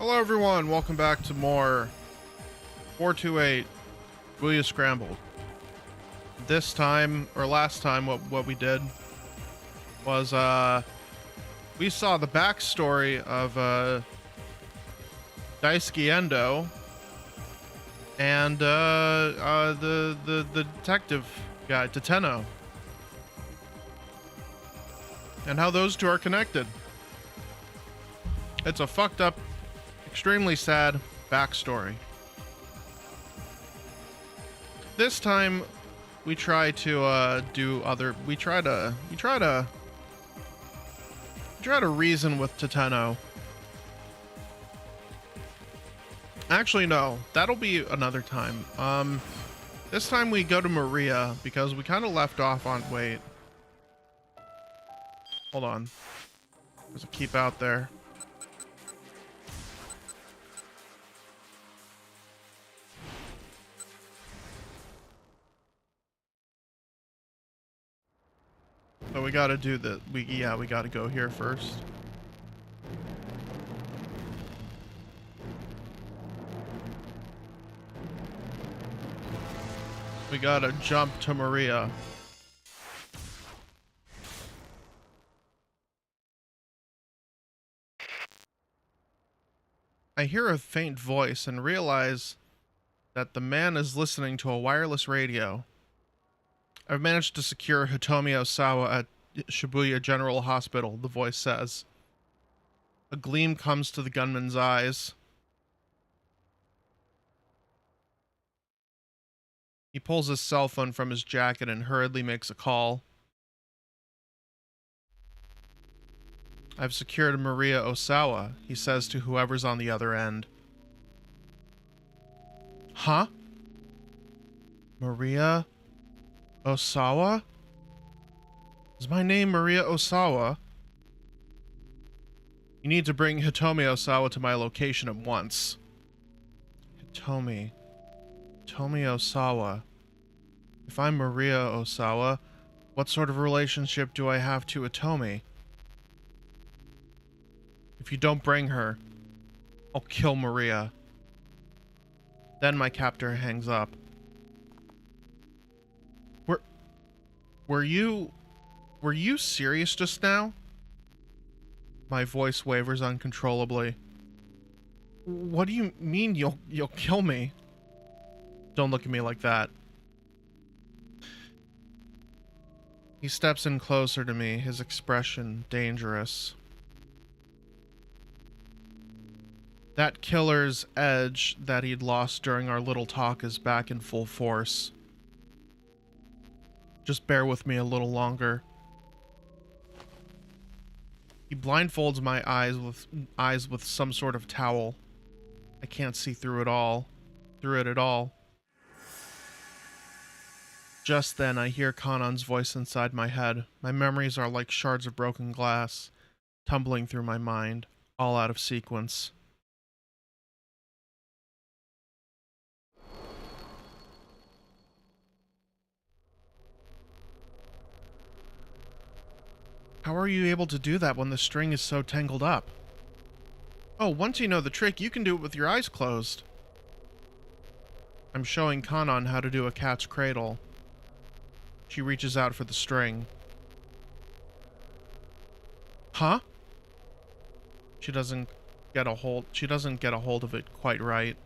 Hello everyone, welcome back to more 428 SHIBUYA Scrambled. This time, or last time, what we did was we saw the backstory of Daisuke Endo and the detective guy, Tateno, and how those two are connected. It's a fucked up, extremely sad backstory. This time we try to we try to reason with Tateno. Actually, no, that'll be another time. This time we go to Maria because we kind of left off on, wait, hold on, there's a keep out there. So we gotta do the, we gotta go here first. We gotta jump to Maria. I hear a faint voice and realize that the man is listening to a wireless radio. I've managed to secure Hitomi Osawa at Shibuya General Hospital, the voice says. A gleam comes to the gunman's eyes. He pulls his cell phone from his jacket and hurriedly makes a call. I've secured Maria Osawa, he says to whoever's on the other end. Huh? Maria Osawa? Is my name Maria Osawa? You need to bring Hitomi Osawa to my location at once. Hitomi Osawa. If I'm Maria Osawa, what sort of relationship do I have to Hitomi? If you don't bring her, I'll kill Maria. Then my captor hangs up. Were you serious just now? My voice wavers uncontrollably. What do you mean you'll kill me? Don't look at me like that. He steps in closer to me, his expression dangerous. That killer's edge that he'd lost during our little talk is back in full force. Just bear with me a little longer. He blindfolds my eyes with some sort of towel. I can't see through it at all. Just then I hear Kanon's voice inside my head. My memories are like shards of broken glass, tumbling through my mind, all out of sequence. How are you able to do that when the string is so tangled up? Oh, once you know the trick, you can do it with your eyes closed. I'm showing Kanon how to do a cat's cradle. She reaches out for the string. Huh? She doesn't get a hold of it quite right.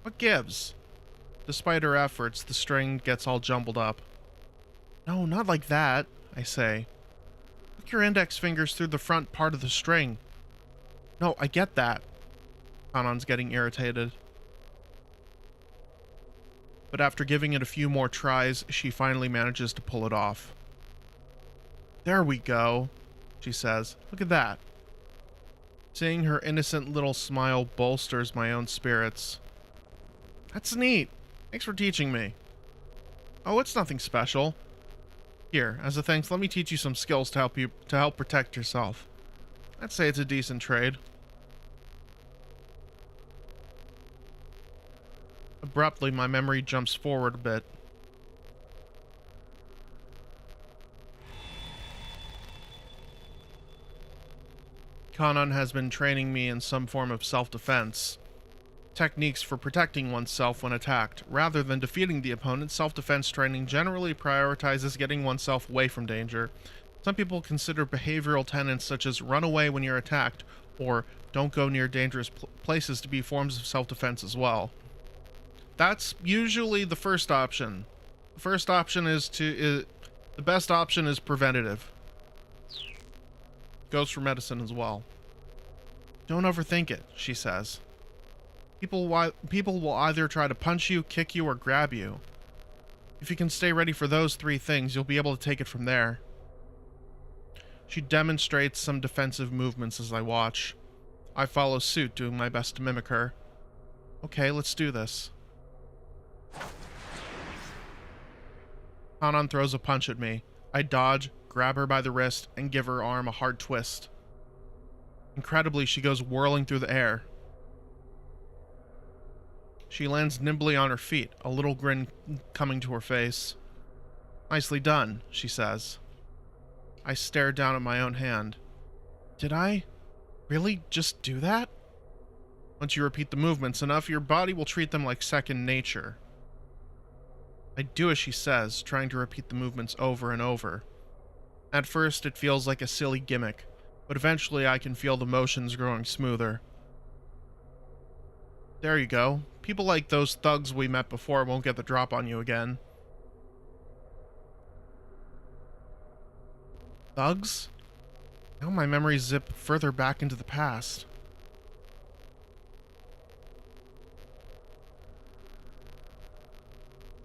What gives? Despite her efforts, the string gets all jumbled up. No, not like that, I say. Look your index fingers through the front part of the string. No, I get that. Kanon's getting irritated. But after giving it a few more tries, she finally manages to pull it off. There we go, she says. Look at that. Seeing her innocent little smile bolsters my own spirits. That's neat. Thanks for teaching me. Oh, it's nothing special. Here, as a thanks, let me teach you some skills to help protect yourself. I'd say it's a decent trade. Abruptly, my memory jumps forward a bit. Kanan has been training me in some form of self-defense. Techniques for protecting oneself when attacked. Rather than defeating the opponent, self-defense training generally prioritizes getting oneself away from danger. Some people consider behavioral tenets such as run away when you're attacked or don't go near dangerous places to be forms of self-defense as well. That's usually the first option. The first option the best option is preventative. Goes for medicine as well. Don't overthink it, she says. People will either try to punch you, kick you, or grab you. If you can stay ready for those three things, you'll be able to take it from there. She demonstrates some defensive movements as I watch. I follow suit, doing my best to mimic her. Okay, let's do this. Kanan throws a punch at me. I dodge, grab her by the wrist, and give her arm a hard twist. Incredibly, she goes whirling through the air. She lands nimbly on her feet, a little grin coming to her face. Nicely done, she says. I stare down at my own hand. Did I really just do that? Once you repeat the movements enough, your body will treat them like second nature. I do as she says, trying to repeat the movements over and over. At first, it feels like a silly gimmick, but eventually I can feel the motions growing smoother. There you go. People like those thugs we met before won't get the drop on you again. Thugs? Now my memories zip further back into the past.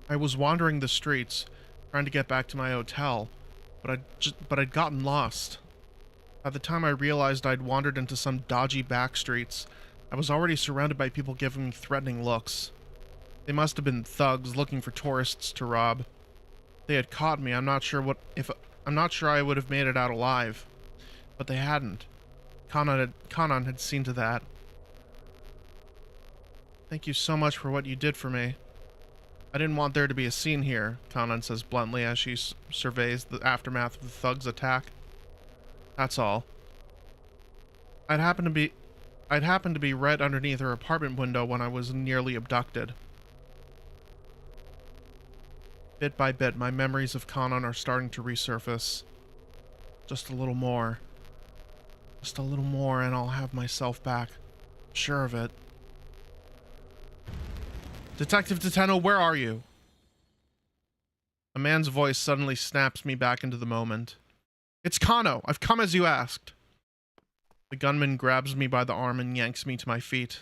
I was wandering the streets, trying to get back to my hotel, but I'd gotten lost. By the time I realized I'd wandered into some dodgy back streets, I was already surrounded by people giving me threatening looks. They must have been thugs looking for tourists to rob. If they had caught me, I'm not sure I would have made it out alive. But they hadn't. Kanan had seen to that. Thank you so much for what you did for me. I didn't want there to be a scene here, Kanan says bluntly as she surveys the aftermath of the thug's attack. That's all. I'd happened to be right underneath her apartment window when I was nearly abducted. Bit by bit, my memories of Kanan are starting to resurface. Just a little more. Just a little more and I'll have myself back. Sure of it. Detective Tateno, where are you? A man's voice suddenly snaps me back into the moment. It's Kano. I've come as you asked. The gunman grabs me by the arm and yanks me to my feet.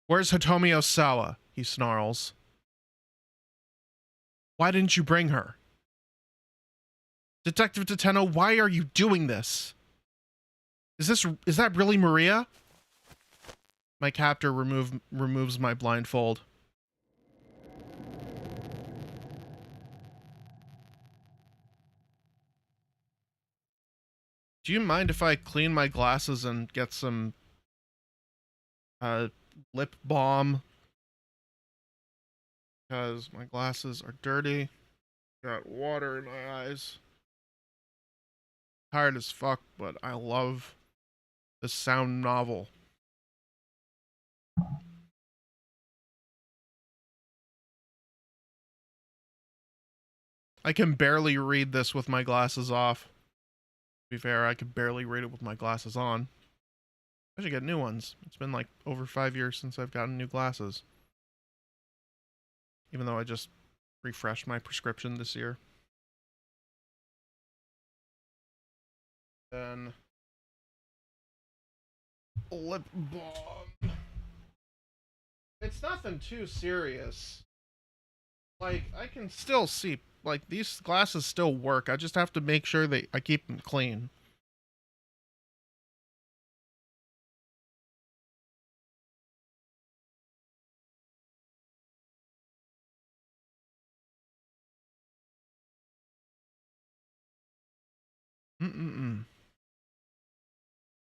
Where's Hitomi Osawa? He snarls. Why didn't you bring her? Detective Tateno, why are you doing this? Is that really Maria? My captor removes my blindfold. Do you mind if I clean my glasses and get some lip balm? Because my glasses are dirty. Got water in my eyes. Tired as fuck, but I love this sound novel. I can barely read this with my glasses off. To be fair, I could barely read it with my glasses on. I should get new ones. It's been like over 5 years since I've gotten new glasses. Even though I just refreshed my prescription this year. Then lip balm. It's nothing too serious. Like, I can still see, like, these glasses still work. I just have to make sure that I keep them clean.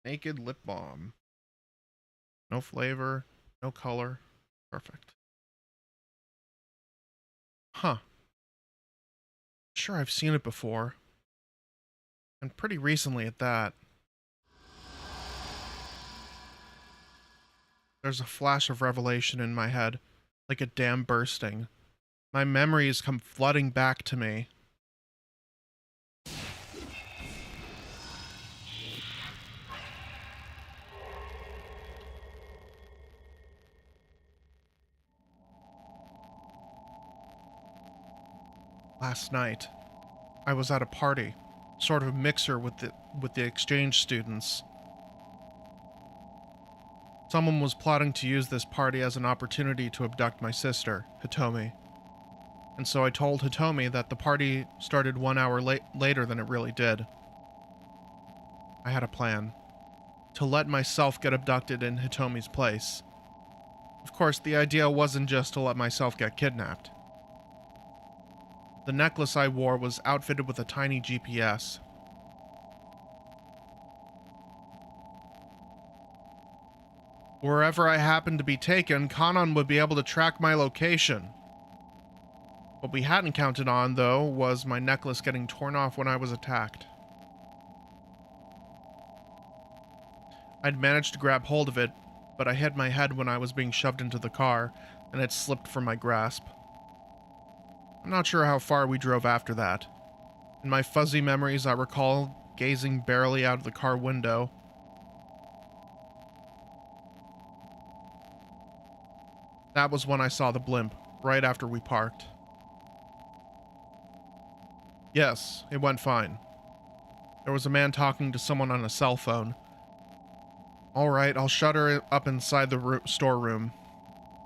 Naked lip balm. No flavor, no color. Perfect. Huh. Sure, I've seen it before. And pretty recently at that. There's a flash of revelation in my head, like a dam bursting. My memories come flooding back to me. Last night, I was at a party, sort of mixer with the exchange students. Someone was plotting to use this party as an opportunity to abduct my sister, Hitomi. And so I told Hitomi that the party started 1 hour later than it really did. I had a plan. To let myself get abducted in Hitomi's place. Of course, the idea wasn't just to let myself get kidnapped. The necklace I wore was outfitted with a tiny GPS. Wherever I happened to be taken, Kanon would be able to track my location. What we hadn't counted on, though, was my necklace getting torn off when I was attacked. I'd managed to grab hold of it, but I hit my head when I was being shoved into the car, and it slipped from my grasp. I'm not sure how far we drove after that. In my fuzzy memories, I recall gazing barely out of the car window. That was when I saw the blimp, right after we parked. Yes, it went fine. There was a man talking to someone on a cell phone. Alright, I'll shut her up inside the storeroom.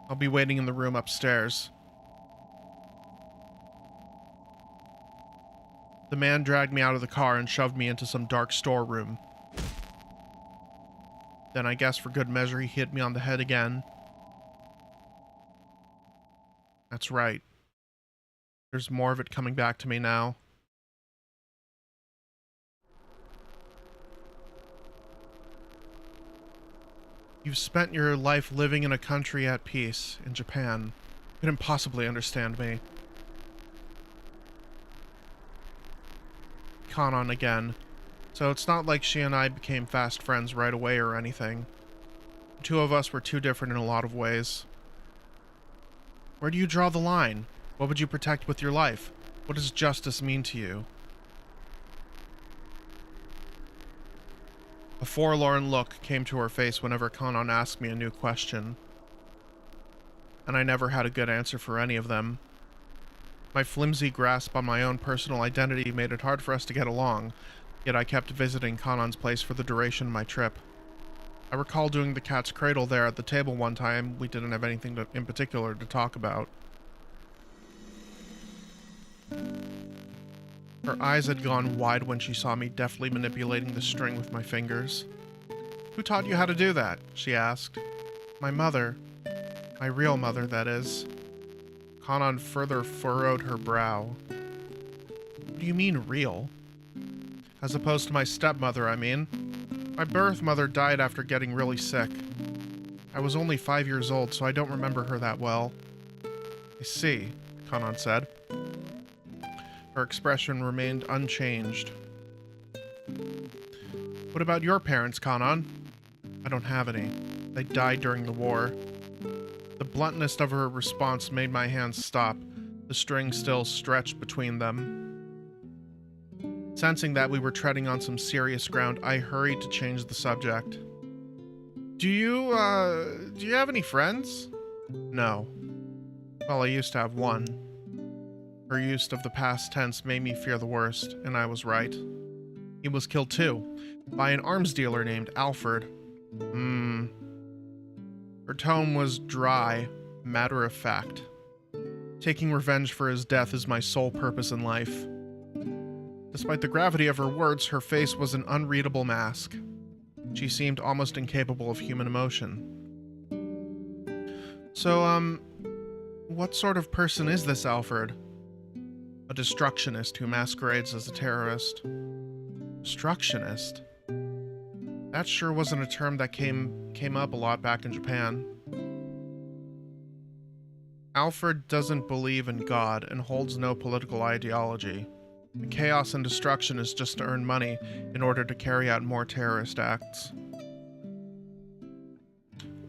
I'll be waiting in the room upstairs. The man dragged me out of the car and shoved me into some dark storeroom. Then I guess for good measure he hit me on the head again. That's right. There's more of it coming back to me now. You've spent your life living in a country at peace, in Japan. You couldn't possibly understand me. Kanon again. So it's not like she and I became fast friends right away or anything. The two of us were too different in a lot of ways. Where do you draw the line? What would you protect with your life? What does justice mean to you? A forlorn look came to her face whenever Kanon asked me a new question. And I never had a good answer for any of them. My flimsy grasp on my own personal identity made it hard for us to get along, yet I kept visiting Kanon's place for the duration of my trip. I recall doing the cat's cradle there at the table one time. We didn't have anything in particular to talk about. Her eyes had gone wide when she saw me deftly manipulating the string with my fingers. Who taught you how to do that? She asked. My mother. My real mother, that is. Kanon further furrowed her brow. What do you mean, real? As opposed to my stepmother, I mean. My birth mother died after getting really sick. I was only 5 years old, so I don't remember her that well. I see, Kanon said. Her expression remained unchanged. What about your parents, Kanon? I don't have any. They died during the war. The bluntness of her response made my hands stop, the string still stretched between them. Sensing that we were treading on some serious ground, I hurried to change the subject. Do you have any friends? No. Well, I used to have one. Her use of the past tense made me fear the worst, and I was right. He was killed too, by an arms dealer named Alfred. Her tone was dry, matter of fact. Taking revenge for his death is my sole purpose in life. Despite the gravity of her words, her face was an unreadable mask. She seemed almost incapable of human emotion. So, what sort of person is this Alfred? A destructionist who masquerades as a terrorist. Destructionist? That sure wasn't a term that came up a lot back in Japan. Alfred doesn't believe in God and holds no political ideology. The chaos and destruction is just to earn money in order to carry out more terrorist acts.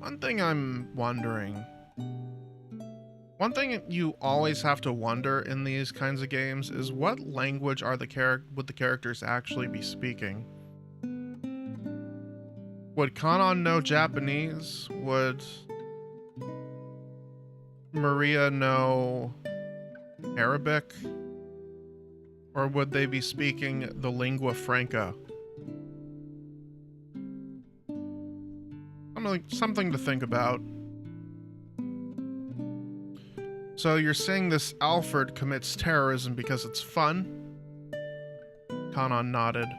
One thing I'm wondering. One thing you always have to wonder in these kinds of games is what language are would the characters actually be speaking? Would Kanan know Japanese? Would Maria know Arabic? Or would they be speaking the lingua franca? Something to think about. So you're saying this Alfred commits terrorism because it's fun? Kanan nodded.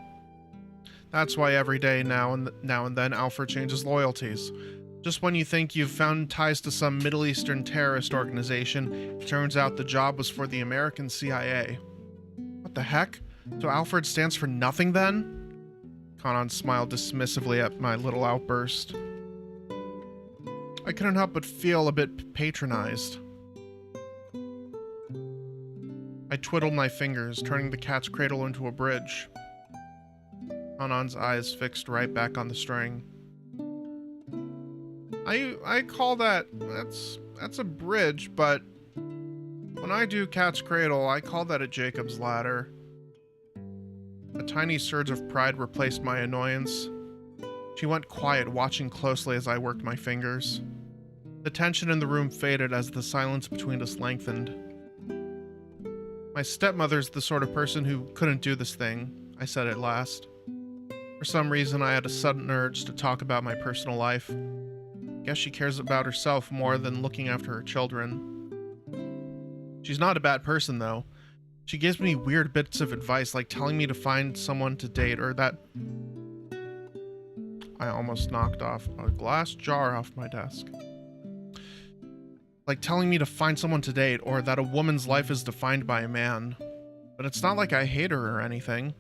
That's why every day now and then Alfred changes loyalties. Just when you think you've found ties to some Middle Eastern terrorist organization, it turns out the job was for the American CIA. What the heck? So Alfred stands for nothing then? Kanan smiled dismissively at my little outburst. I couldn't help but feel a bit patronized. I twiddled my fingers, turning the cat's cradle into a bridge. Kanan's eyes fixed right back on the string. I call that's a bridge, but when I do cat's cradle, I call that a Jacob's ladder. A tiny surge of pride replaced my annoyance. She went quiet, watching closely as I worked my fingers. The tension in the room faded as the silence between us lengthened. My stepmother's the sort of person who couldn't do this thing, I said at last. For some reason, I had a sudden urge to talk about my personal life. Guess she cares about herself more than looking after her children. She's not a bad person, though. She gives me weird bits of advice, like telling me to find someone to date, or that... I almost knocked off a glass jar off my desk. Like telling me to find someone to date, or that a woman's life is defined by a man. But it's not like I hate her or anything.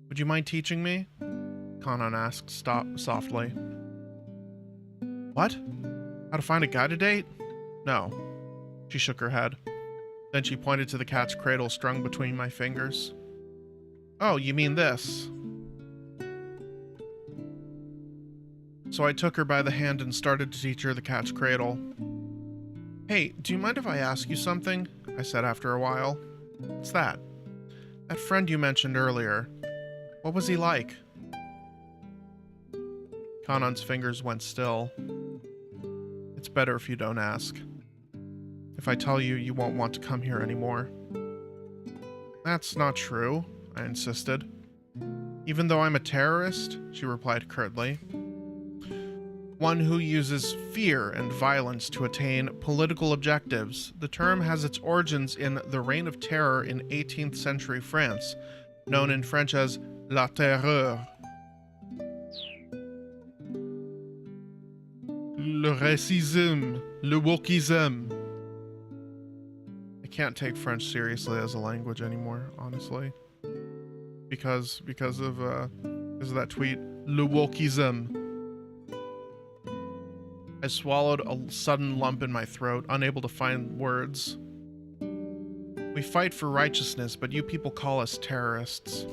Would you mind teaching me? Kanan asked softly. What? How to find a guy to date? No. She shook her head. Then she pointed to the cat's cradle strung between my fingers. Oh, you mean this? So I took her by the hand and started to teach her the cat's cradle. Hey, do you mind if I ask you something? I said after a while. What's that? That friend you mentioned earlier. What was he like? Kanan's fingers went still. It's better if you don't ask. If I tell you, you won't want to come here anymore. That's not true, I insisted. Even though I'm a terrorist, she replied curtly. One who uses fear and violence to attain political objectives. The term has its origins in the Reign of Terror in 18th century France, known in French as La Terreur. Le racisme, le wokisme. I can't take French seriously as a language anymore, honestly. Because of that tweet, le wokisme. I swallowed a sudden lump in my throat, unable to find words. We fight for righteousness, but you people call us terrorists.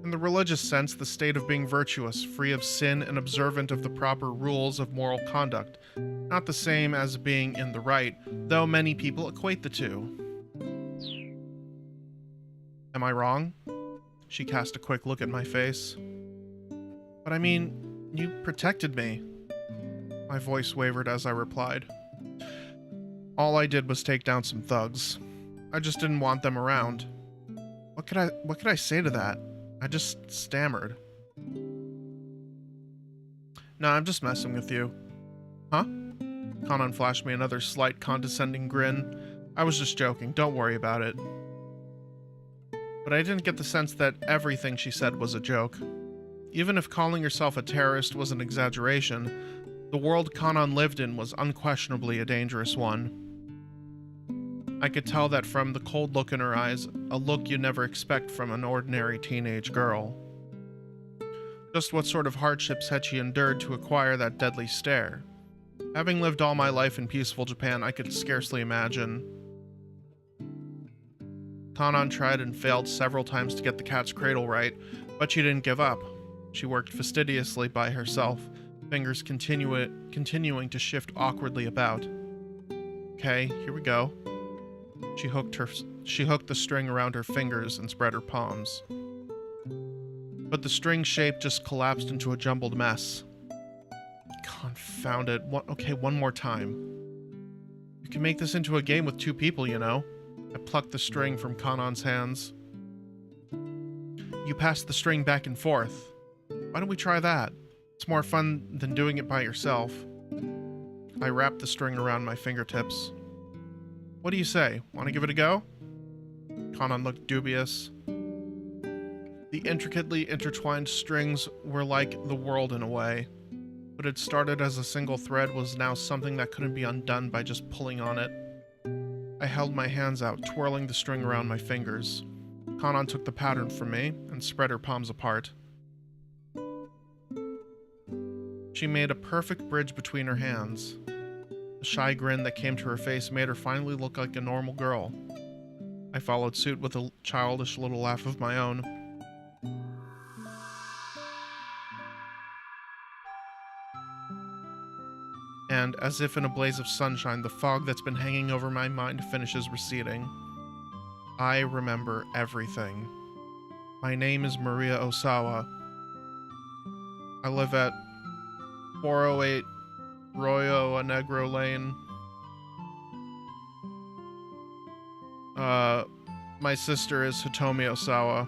In the religious sense, the state of being virtuous, free of sin and observant of the proper rules of moral conduct. Not the same as being in the right, though many people equate the two. Am I wrong? She cast a quick look at my face. But I mean, you protected me. My voice wavered as I replied. All I did was take down some thugs. I just didn't want them around. What could I say to that? I just stammered. No, I'm just messing with you. Huh? Kanan flashed me another slight condescending grin. I was just joking, don't worry about it. But I didn't get the sense that everything she said was a joke. Even if calling yourself a terrorist was an exaggeration, the world Kanan lived in was unquestionably a dangerous one. I could tell that from the cold look in her eyes, a look you never expect from an ordinary teenage girl. Just what sort of hardships had she endured to acquire that deadly stare? Having lived all my life in peaceful Japan, I could scarcely imagine. Kanan tried and failed several times to get the cat's cradle right, but she didn't give up. She worked fastidiously by herself, fingers continuing to shift awkwardly about. Okay, here we go. She hooked the string around her fingers and spread her palms. But the string shape just collapsed into a jumbled mess. Confound it. Okay, one more time. You can make this into a game with 2 people, you know. I plucked the string from Kanon's hands. You pass the string back and forth. Why don't we try that? It's more fun than doing it by yourself. I wrapped the string around my fingertips. What do you say? Want to give it a go? Kanon looked dubious. The intricately intertwined strings were like the world in a way. What had started as a single thread was now something that couldn't be undone by just pulling on it. I held my hands out, twirling the string around my fingers. Kanon took the pattern from me and spread her palms apart. She made a perfect bridge between her hands. The shy grin that came to her face made her finally look like a normal girl. I followed suit with a childish little laugh of my own. And, as if in a blaze of sunshine, the fog that's been hanging over my mind finishes receding. I remember everything. My name is Maria Osawa. I live at 408 Royo Negro Lane. My sister is Hitomi Osawa.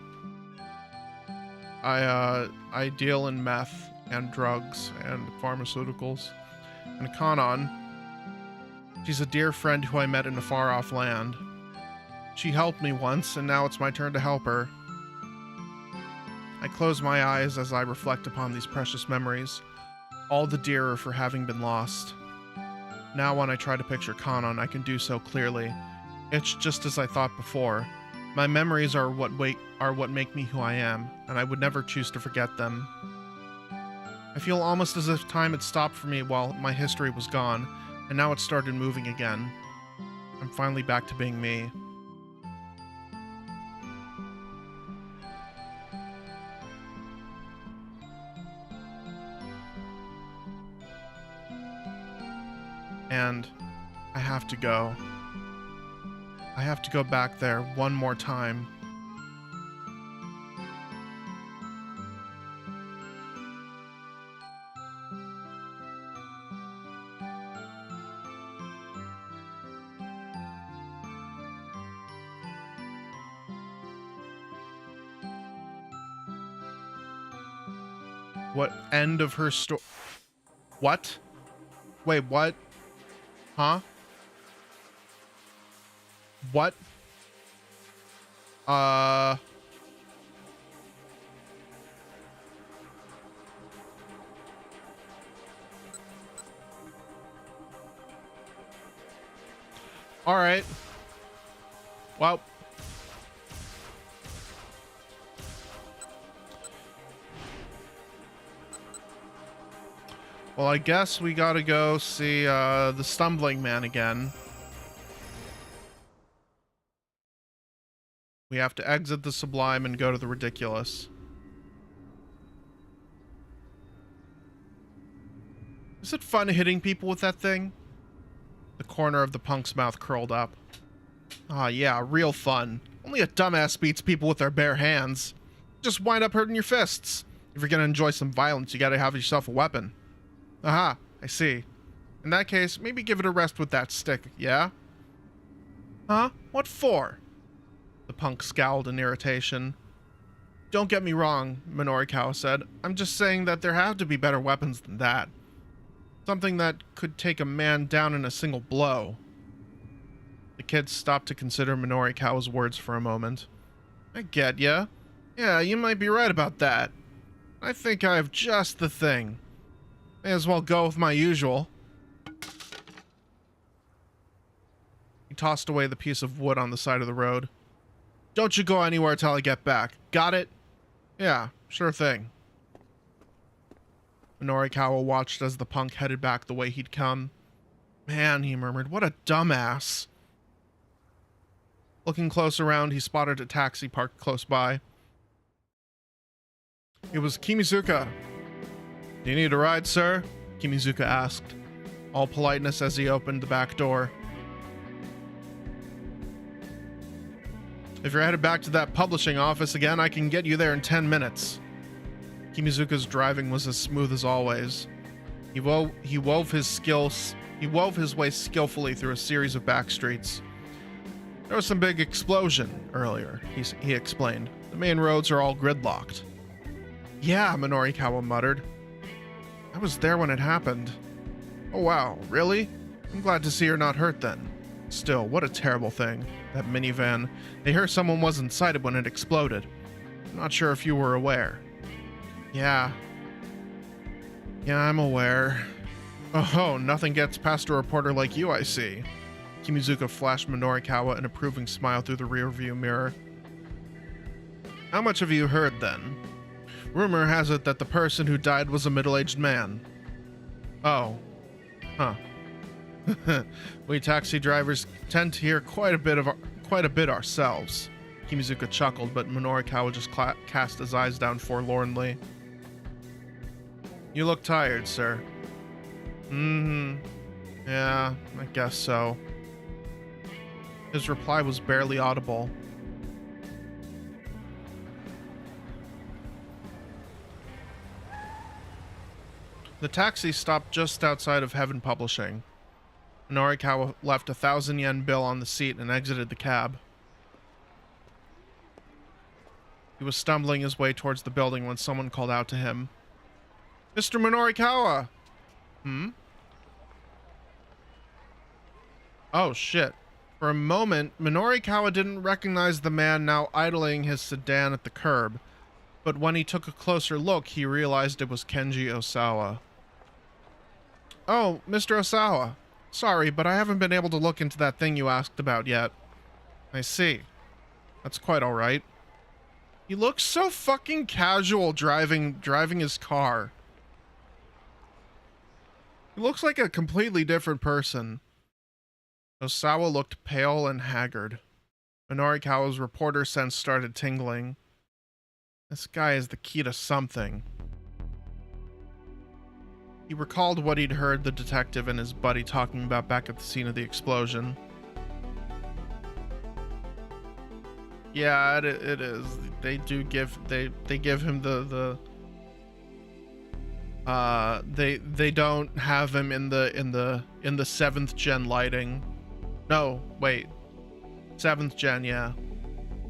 I deal in meth and drugs and pharmaceuticals. And Kanon, she's a dear friend who I met in a far-off land. She helped me once, and now it's my turn to help her. I close my eyes as I reflect upon these precious memories, all the dearer for having been lost. Now when I try to picture Kanon, I can do so clearly. It's just as I thought before. My memories are what make me who I am, and I would never choose to forget them. I feel almost as if time had stopped for me while my history was gone, and now it started moving again. I'm finally back to being me. And I have to go. I have to go back there one more time. What end of her story? What? Wait, what? Huh? What? All right. Well. Well, I guess we gotta go see the Stumbling Man again. We have to exit the Sublime and go to the Ridiculous. Is it fun hitting people with that thing? The corner of the punk's mouth curled up. Ah, yeah, real fun. Only a dumbass beats people with their bare hands. Just wind up hurting your fists. If you're gonna enjoy some violence, you gotta have yourself a weapon. Aha, I see. In that case, maybe give it a rest with that stick, yeah? Huh? What for? The punk scowled in irritation. Don't get me wrong, Minorikawa said. I'm just saying that there have to be better weapons than that. Something that could take a man down in a single blow. The kid stopped to consider Minorikawa's words for a moment. I get ya. Yeah, you might be right about that. I think I have just the thing. May as well go with my usual. He tossed away the piece of wood on the side of the road. Don't you go anywhere till I get back. Got it? Yeah, sure thing. Minorikawa watched as the punk headed back the way he'd come. Man, he murmured, what a dumbass. Looking close around, he spotted a taxi parked close by. It was Kimizuka. Do you need a ride, sir? Kimizuka asked, all politeness as he opened the back door. If you're headed back to that publishing office again, I can get you there in 10 minutes. Kimizuka's driving was as smooth as always. He wove his way skillfully through a series of back streets. There was some big explosion earlier, he explained. The main roads are all gridlocked. Yeah, Minorikawa muttered. I was there when it happened. Oh wow, really? I'm glad to see you're not hurt then. Still, what a terrible thing. That minivan. They heard someone was inside it when it exploded. I'm not sure if you were aware. Yeah, I'm aware. Oh, nothing gets past a reporter like you, I see. Kimizuka flashed Minorikawa an approving smile through the rearview mirror. How much have you heard, then? Rumor has it that the person who died was a middle-aged man. Oh. Huh. We taxi drivers tend to hear quite a bit ourselves. Kimizuka chuckled, but Minorikawa just cast his eyes down forlornly. You look tired, sir. Yeah, I guess so. His reply was barely audible. The taxi stopped just outside of Heaven Publishing. Minorikawa left a 1,000 yen bill on the seat and exited the cab. He was stumbling his way towards the building when someone called out to him. Mr. Minorikawa! Oh, shit. For a moment, Minorikawa didn't recognize the man now idling his sedan at the curb, but when he took a closer look, he realized it was Kenji Osawa. Oh, Mr. Osawa. Sorry, but I haven't been able to look into that thing you asked about yet. I see. That's quite alright. He looks so fucking casual driving his car. He looks like a completely different person. Osawa looked pale and haggard. Minorikawa's reporter sense started tingling. This guy is the key to something. He recalled what he'd heard the detective and his buddy talking about back at the scene of the explosion. Yeah, it is. They do give they give him the they don't have him in the 7th gen lighting. No, wait. 7th gen, yeah.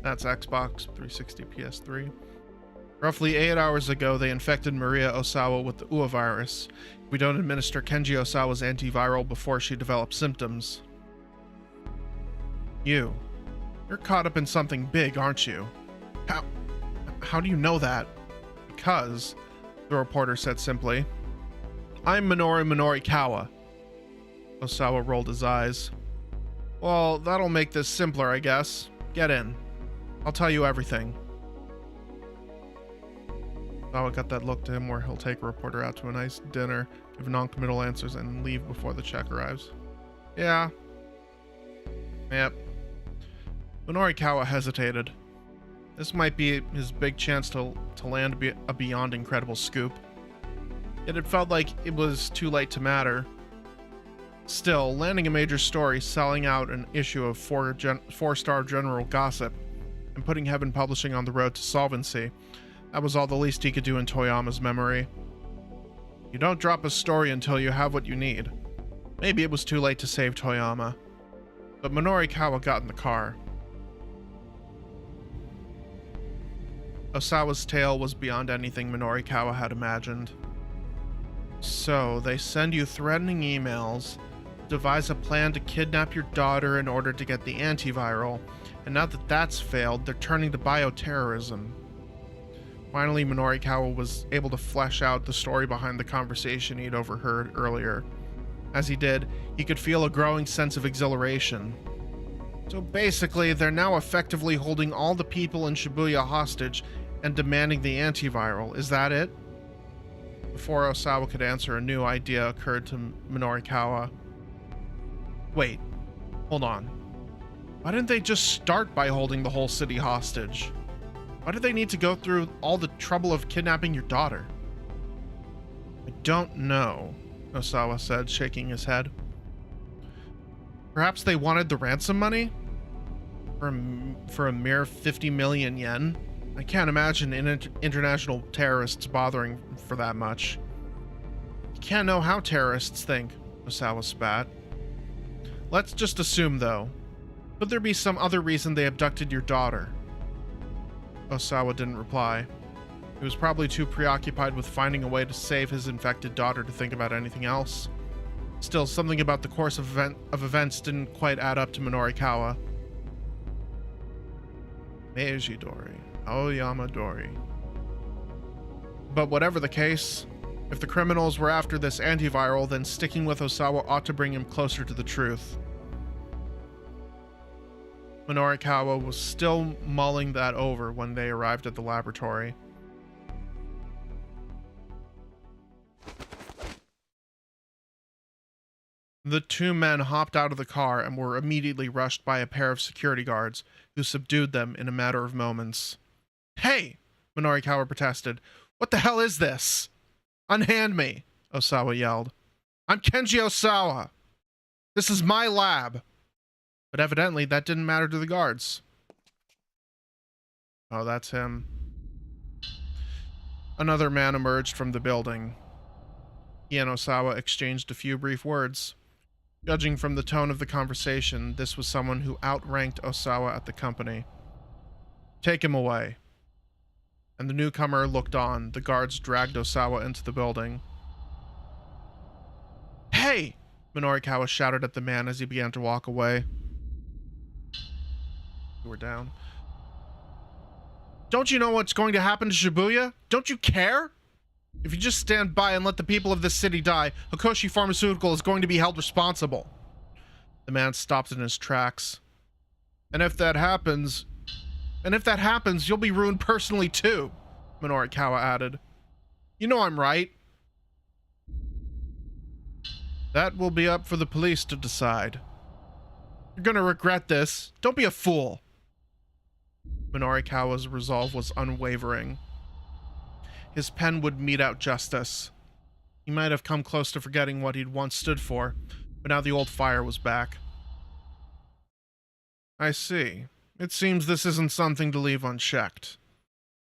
That's Xbox 360, PS3. Roughly 8 hours ago, they infected Maria Osawa with the UA virus. If we don't administer Kenji Osawa's antiviral before she develops symptoms. You're caught up in something big, aren't you? How do you know that? Because, the reporter said simply, I'm Minorikawa. Osawa rolled his eyes. Well, that'll make this simpler, I guess. Get in. I'll tell you everything. Osawa got that look to him where he'll take a reporter out to a nice dinner, give non-committal answers, and leave before the check arrives. Yeah. Yep. Minorikawa hesitated. This might be his big chance to land a beyond incredible scoop. Yet it felt like it was too late to matter. Still, landing a major story, selling out an issue of 4-star general gossip, and putting Heaven Publishing on the road to solvency, that was all the least he could do in Toyama's memory. You don't drop a story until you have what you need. Maybe it was too late to save Toyama. But Minorikawa got in the car. Osawa's tale was beyond anything Minorikawa had imagined. So, they send you threatening emails, devise a plan to kidnap your daughter in order to get the antiviral, and now that that's failed, they're turning to bioterrorism. Finally, Minorikawa was able to flesh out the story behind the conversation he'd overheard earlier. As he did, he could feel a growing sense of exhilaration. So basically, they're now effectively holding all the people in Shibuya hostage and demanding the antiviral. Is that it? Before Osawa could answer, a new idea occurred to Minorikawa. Wait, hold on. Why didn't they just start by holding the whole city hostage? Why did they need to go through all the trouble of kidnapping your daughter? I don't know, Osawa said, shaking his head. Perhaps they wanted the ransom money? For a mere 50 million yen? I can't imagine international terrorists bothering for that much. You can't know how terrorists think, Osawa spat. Let's just assume, though. Could there be some other reason they abducted your daughter? Osawa didn't reply. He was probably too preoccupied with finding a way to save his infected daughter to think about anything else. Still, something about the course of events didn't quite add up to Minorikawa. Meiji Dori. Aoyama Dori. But whatever the case, if the criminals were after this antiviral, then sticking with Osawa ought to bring him closer to the truth. Minorikawa was still mulling that over when they arrived at the laboratory. The two men hopped out of the car and were immediately rushed by a pair of security guards, who subdued them in a matter of moments. Hey! Minorikawa protested. What the hell is this? Unhand me! Osawa yelled. I'm Kenji Osawa! This is my lab! But evidently that didn't matter to the guards. Oh, that's him. Another man emerged from the building. He and Osawa exchanged a few brief words. Judging from the tone of the conversation, this was someone who outranked Osawa at the company. Take him away. And the newcomer looked on. The guards dragged Osawa into the building. Hey! Minorikawa shouted at the man as he began to walk away. We're down. Don't you know what's going to happen to Shibuya? Don't you care? If you just stand by and let the people of this city die, Hokoshi Pharmaceutical is going to be held responsible. The man stopped in his tracks. And if that happens, you'll be ruined personally too, Minorikawa added. You know I'm right. That will be up for the police to decide. You're gonna regret this. Don't be a fool. Minorikawa's resolve was unwavering. His pen would mete out justice. He might have come close to forgetting what he'd once stood for, but now the old fire was back. I see. It seems this isn't something to leave unchecked.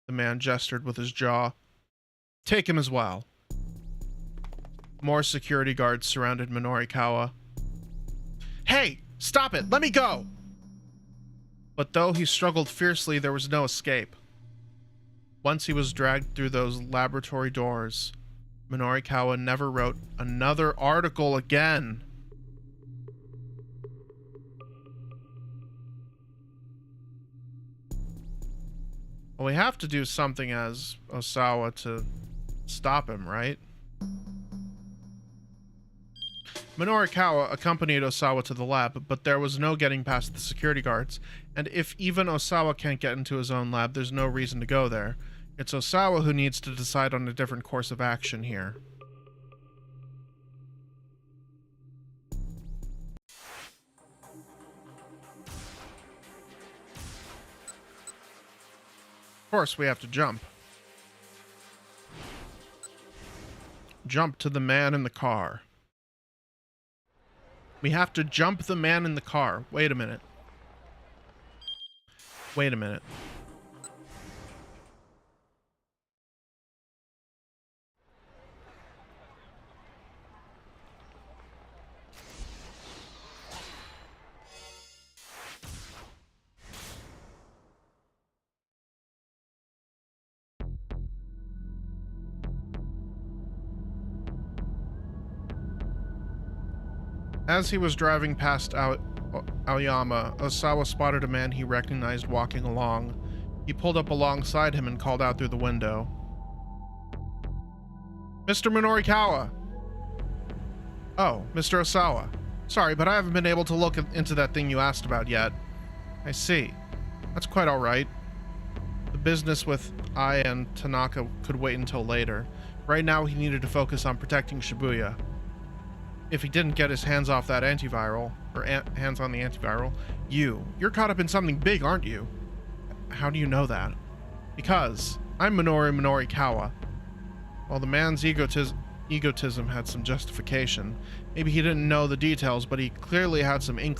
The man gestured with his jaw. Take him as well. More security guards surrounded Minorikawa. Hey! Stop it! Let me go! But though he struggled fiercely, there was no escape. Once he was dragged through those laboratory doors, Minorikawa never wrote another article again. Well, we have to do something as Osawa to stop him, right? Minorikawa accompanied Osawa to the lab, but there was no getting past the security guards, and if even Osawa can't get into his own lab, there's no reason to go there. It's Osawa who needs to decide on a different course of action here. Of course, we have to jump. Jump to the man in the car. We have to jump the man in the car. Wait a minute. Wait a minute. As he was driving past Aoyama, Osawa spotted a man he recognized walking along. He pulled up alongside him and called out through the window. Mr. Minorikawa! Oh, Mr. Osawa. Sorry, but I haven't been able to look into that thing you asked about yet. I see. That's quite alright. The business with I and Tanaka could wait until later. Right now he needed to focus on protecting Shibuya. If he didn't get his hands off that antiviral, or hands on the antiviral, you're caught up in something big, aren't you? How do you know that? Because I'm Minorikawa. While the man's egotism egotism had some justification. Maybe he didn't know the details, but he clearly had some an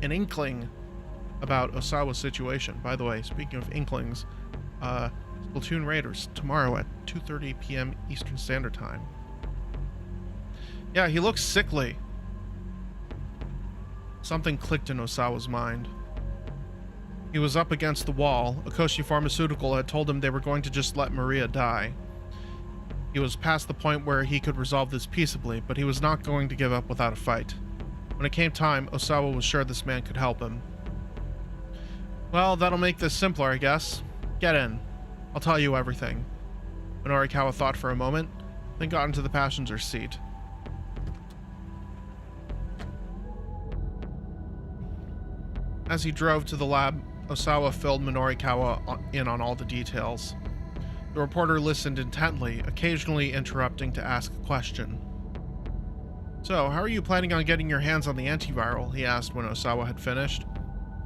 inkling about Osawa's situation. By the way, speaking of inklings, Splatoon Raiders tomorrow at 2:30 p.m. Eastern Standard Time. Yeah, he looks sickly. Something clicked in Osawa's mind. He was up against the wall. Akoshi Pharmaceutical had told him they were going to just let Maria die. He was past the point where he could resolve this peaceably, but he was not going to give up without a fight. When it came time, Osawa was sure this man could help him. Well, that'll make this simpler, I guess. Get in. I'll tell you everything. Minorikawa thought for a moment, then got into the passenger seat. As he drove to the lab, Osawa filled Minorikawa in on all the details. The reporter listened intently, occasionally interrupting to ask a question. So, how are you planning on getting your hands on the antiviral? He asked when Osawa had finished.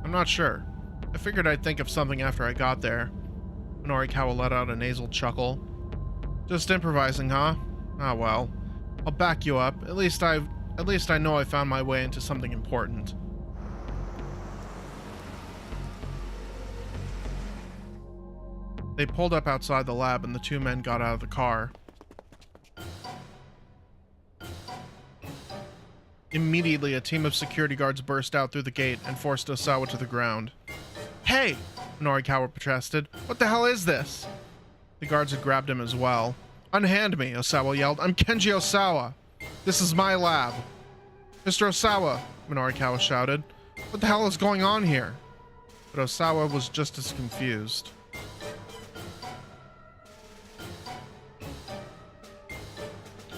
I'm not sure. I figured I'd think of something after I got there. Minorikawa let out a nasal chuckle. Just improvising, huh? Ah well. I'll back you up. At least I know I found my way into something important. They pulled up outside the lab and the two men got out of the car. Immediately, a team of security guards burst out through the gate and forced Osawa to the ground. Hey! Minorikawa protested. What the hell is this? The guards had grabbed him as well. Unhand me, Osawa yelled. I'm Kenji Osawa. This is my lab. Mr. Osawa, Minorikawa shouted. What the hell is going on here? But Osawa was just as confused.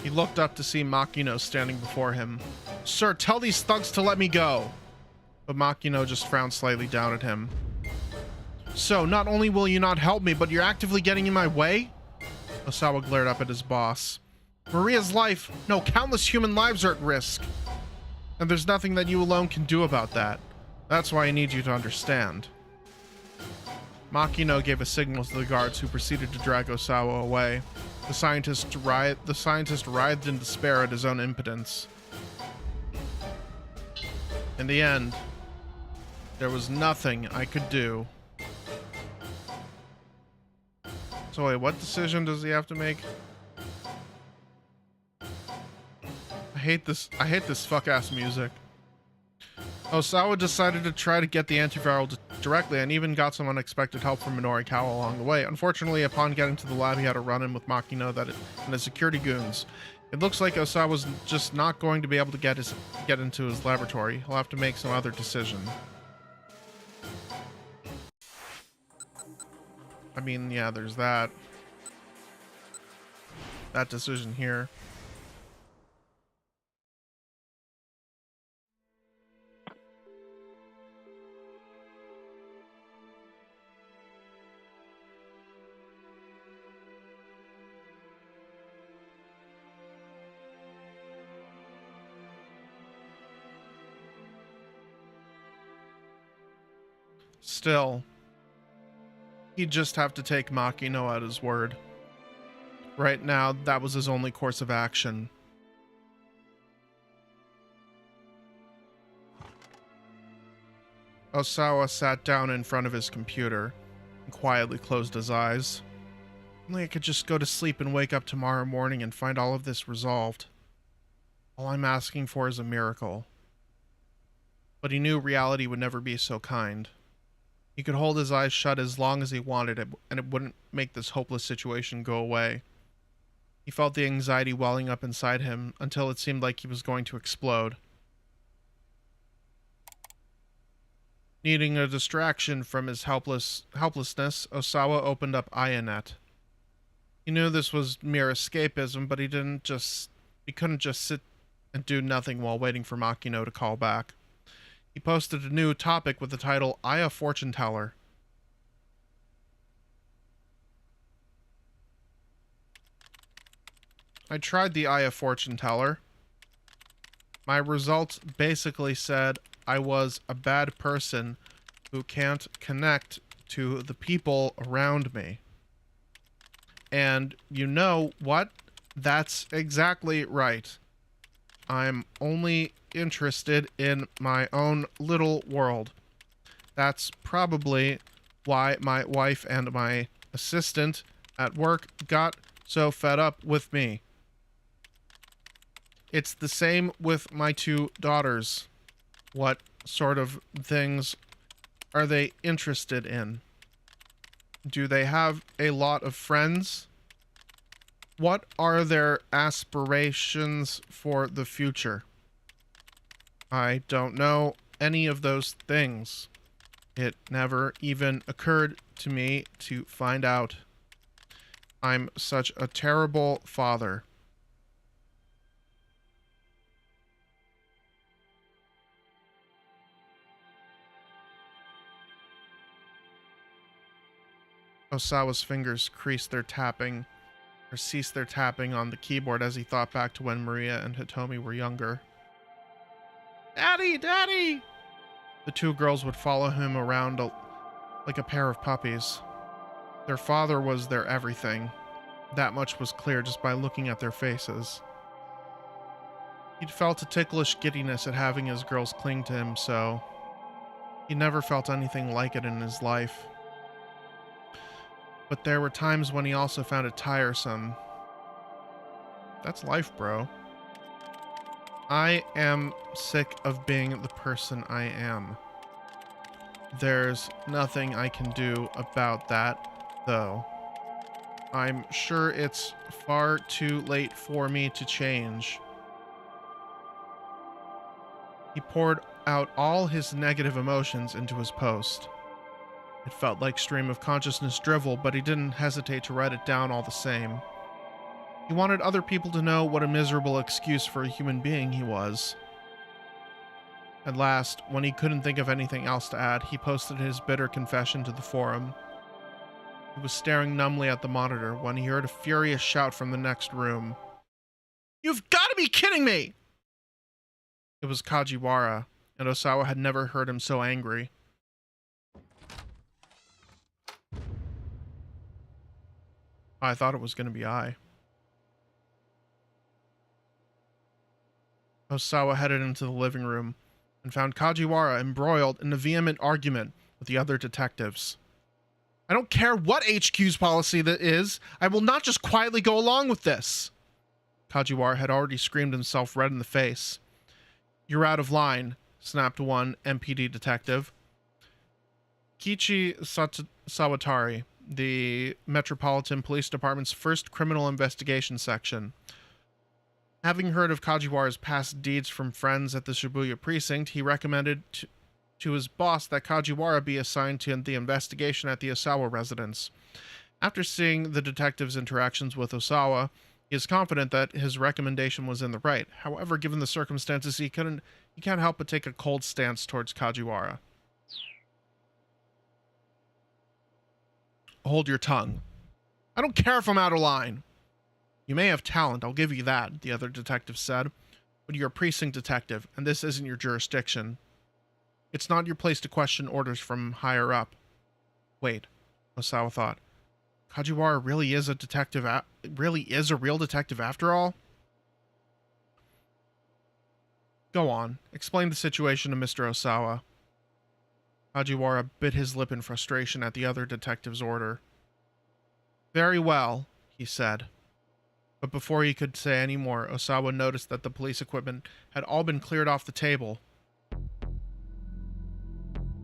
He looked up to see Makino standing before him. Sir, tell these thugs to let me go. But Makino just frowned slightly down at him. So, not only will you not help me, but you're actively getting in my way? Osawa glared up at his boss. Maria's life, no, countless human lives are at risk. And there's nothing that you alone can do about that. That's why I need you to understand. Makino gave a signal to the guards who proceeded to drag Osawa away. The scientist writhed in despair at his own impotence. In the end, there was nothing I could do. So wait, what decision does he have to make? I hate this fuck-ass music. Osawa decided to try to get the antiviral directly and even got some unexpected help from Minorikawa along the way. Unfortunately, upon getting to the lab, he had a run-in with Makino and his security goons. It looks like Osawa's just not going to be able to get into his laboratory. He'll have to make some other decision. I mean, yeah, there's that decision here. Still, he'd just have to take Makino at his word. Right now, that was his only course of action. Osawa sat down in front of his computer and quietly closed his eyes. Only I could just go to sleep and wake up tomorrow morning and find all of this resolved. All I'm asking for is a miracle. But he knew reality would never be so kind. He could hold his eyes shut as long as he wanted it, and it wouldn't make this hopeless situation go away. He felt the anxiety welling up inside him until it seemed like he was going to explode. Needing a distraction from his helplessness, Osawa opened up IANET. He knew this was mere escapism, but he couldn't just sit and do nothing while waiting for Makino to call back. He posted a new topic with the title, Aya Fortune Teller. I tried the Aya Fortune Teller. My results basically said I was a bad person who can't connect to the people around me. And you know what? That's exactly right. I'm only interested in my own little world. That's probably why my wife and my assistant at work got so fed up with me. It's the same with my two daughters. What sort of things are they interested in? Do they have a lot of friends? What are their aspirations for the future? I don't know any of those things. It never even occurred to me to find out. I'm such a terrible father. Osawa's fingers ceased their tapping on the keyboard as he thought back to when Maria and Hitomi were younger. Daddy! Daddy! The two girls would follow him around like a pair of puppies. Their father was their everything. That much was clear just by looking at their faces. He'd felt a ticklish giddiness at having his girls cling to him, so he never felt anything like it in his life. But there were times when he also found it tiresome. That's life, bro. I am sick of being the person I am. There's nothing I can do about that, though. I'm sure it's far too late for me to change. He poured out all his negative emotions into his post. It felt like stream of consciousness drivel, but he didn't hesitate to write it down all the same. He wanted other people to know what a miserable excuse for a human being he was. At last, when he couldn't think of anything else to add, he posted his bitter confession to the forum. He was staring numbly at the monitor when he heard a furious shout from the next room. You've got to be kidding me! It was Kajiwara, and Osawa had never heard him so angry. I thought it was going to be I. Osawa headed into the living room and found Kajiwara embroiled in a vehement argument with the other detectives. I don't care what HQ's policy that is. I will not just quietly go along with this. Kajiwara had already screamed himself red in the face. You're out of line, snapped one MPD detective. Kichi Sawatari, the Metropolitan Police Department's first criminal investigation section. Having heard of Kajiwara's past deeds from friends at the Shibuya precinct, he recommended to his boss that Kajiwara be assigned to the investigation at the Osawa residence. After seeing the detective's interactions with Osawa, he is confident that his recommendation was in the right. However, given the circumstances, he can't help but take a cold stance towards Kajiwara. Hold your tongue. I don't care if I'm out of line. You may have talent, I'll give you that, the other detective said, but you're a precinct detective, and this isn't your jurisdiction. It's not your place to question orders from higher up. Wait, Osawa thought. Kajiwara really is a detective, really is a real detective after all? Go on, explain the situation to Mr. Osawa. Kajiwara bit his lip in frustration at the other detective's order. Very well, he said. But before he could say any more, Osawa noticed that the police equipment had all been cleared off the table.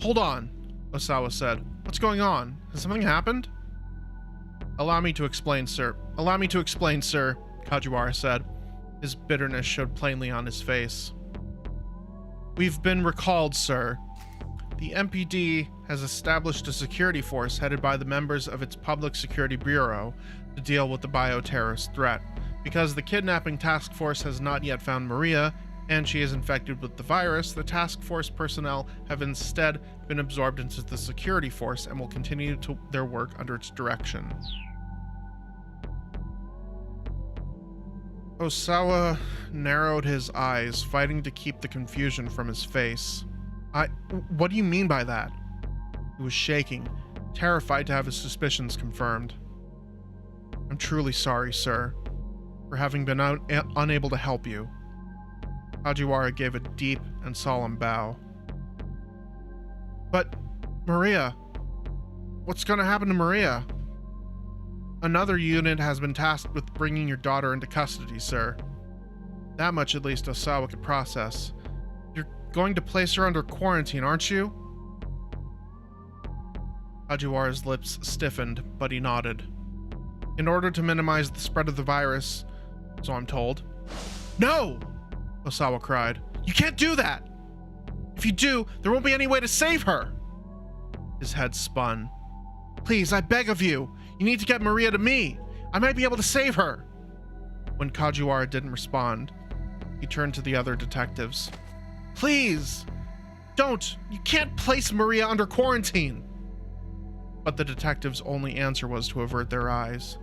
Hold on, Osawa said. What's going on? Has something happened? Allow me to explain, sir. Allow me to explain, sir, Kajiwara said. His bitterness showed plainly on his face. We've been recalled, sir. The MPD has established a security force headed by the members of its Public Security Bureau to deal with the bioterrorist threat. Because the kidnapping task force has not yet found Maria, and she is infected with the virus, the task force personnel have instead been absorbed into the security force and will continue their work under its direction. Osawa narrowed his eyes, fighting to keep the confusion from his face. What do you mean by that? He was shaking, terrified to have his suspicions confirmed. I'm truly sorry, sir. for having been unable to help you. Kajiwara gave a deep and solemn bow. But, Maria, what's going to happen to Maria? Another unit has been tasked with bringing your daughter into custody, sir. That much at least Osawa could process. You're going to place her under quarantine, aren't you? Kajiwara's lips stiffened, but he nodded. In order to minimize the spread of the virus, so I'm told. No! Osawa cried. You can't do that! If you do, there won't be any way to save her! His head spun. Please, I beg of you. You need to get Maria to me. I might be able to save her. When Kajiwara didn't respond, he turned to the other detectives. Please! Don't! You can't place Maria under quarantine! But the detectives' only answer was to avert their eyes.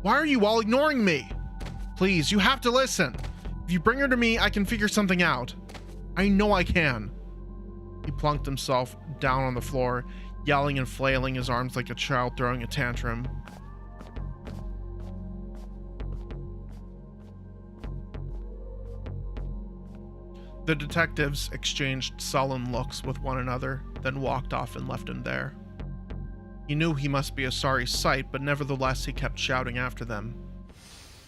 Why are you all ignoring me? Please, you have to listen. If you bring her to me, I can figure something out. I know I can. He plunked himself down on the floor, yelling and flailing his arms like a child throwing a tantrum. The detectives exchanged sullen looks with one another, then walked off and left him there. He knew he must be a sorry sight, but nevertheless he kept shouting after them.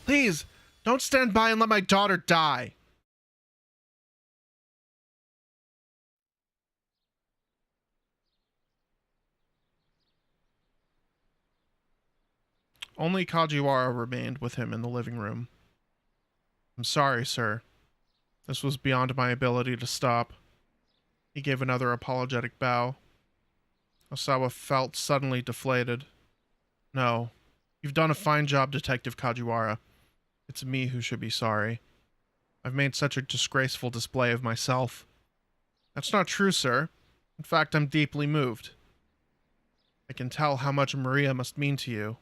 Please, don't stand by and let my daughter die. Only Kajiwara remained with him in the living room. I'm sorry, sir. This was beyond my ability to stop. He gave another apologetic bow. Osawa felt suddenly deflated. No, you've done a fine job, Detective Kajiwara. It's me who should be sorry. I've made such a disgraceful display of myself. That's not true, sir. In fact, I'm deeply moved. I can tell how much Maria must mean to you.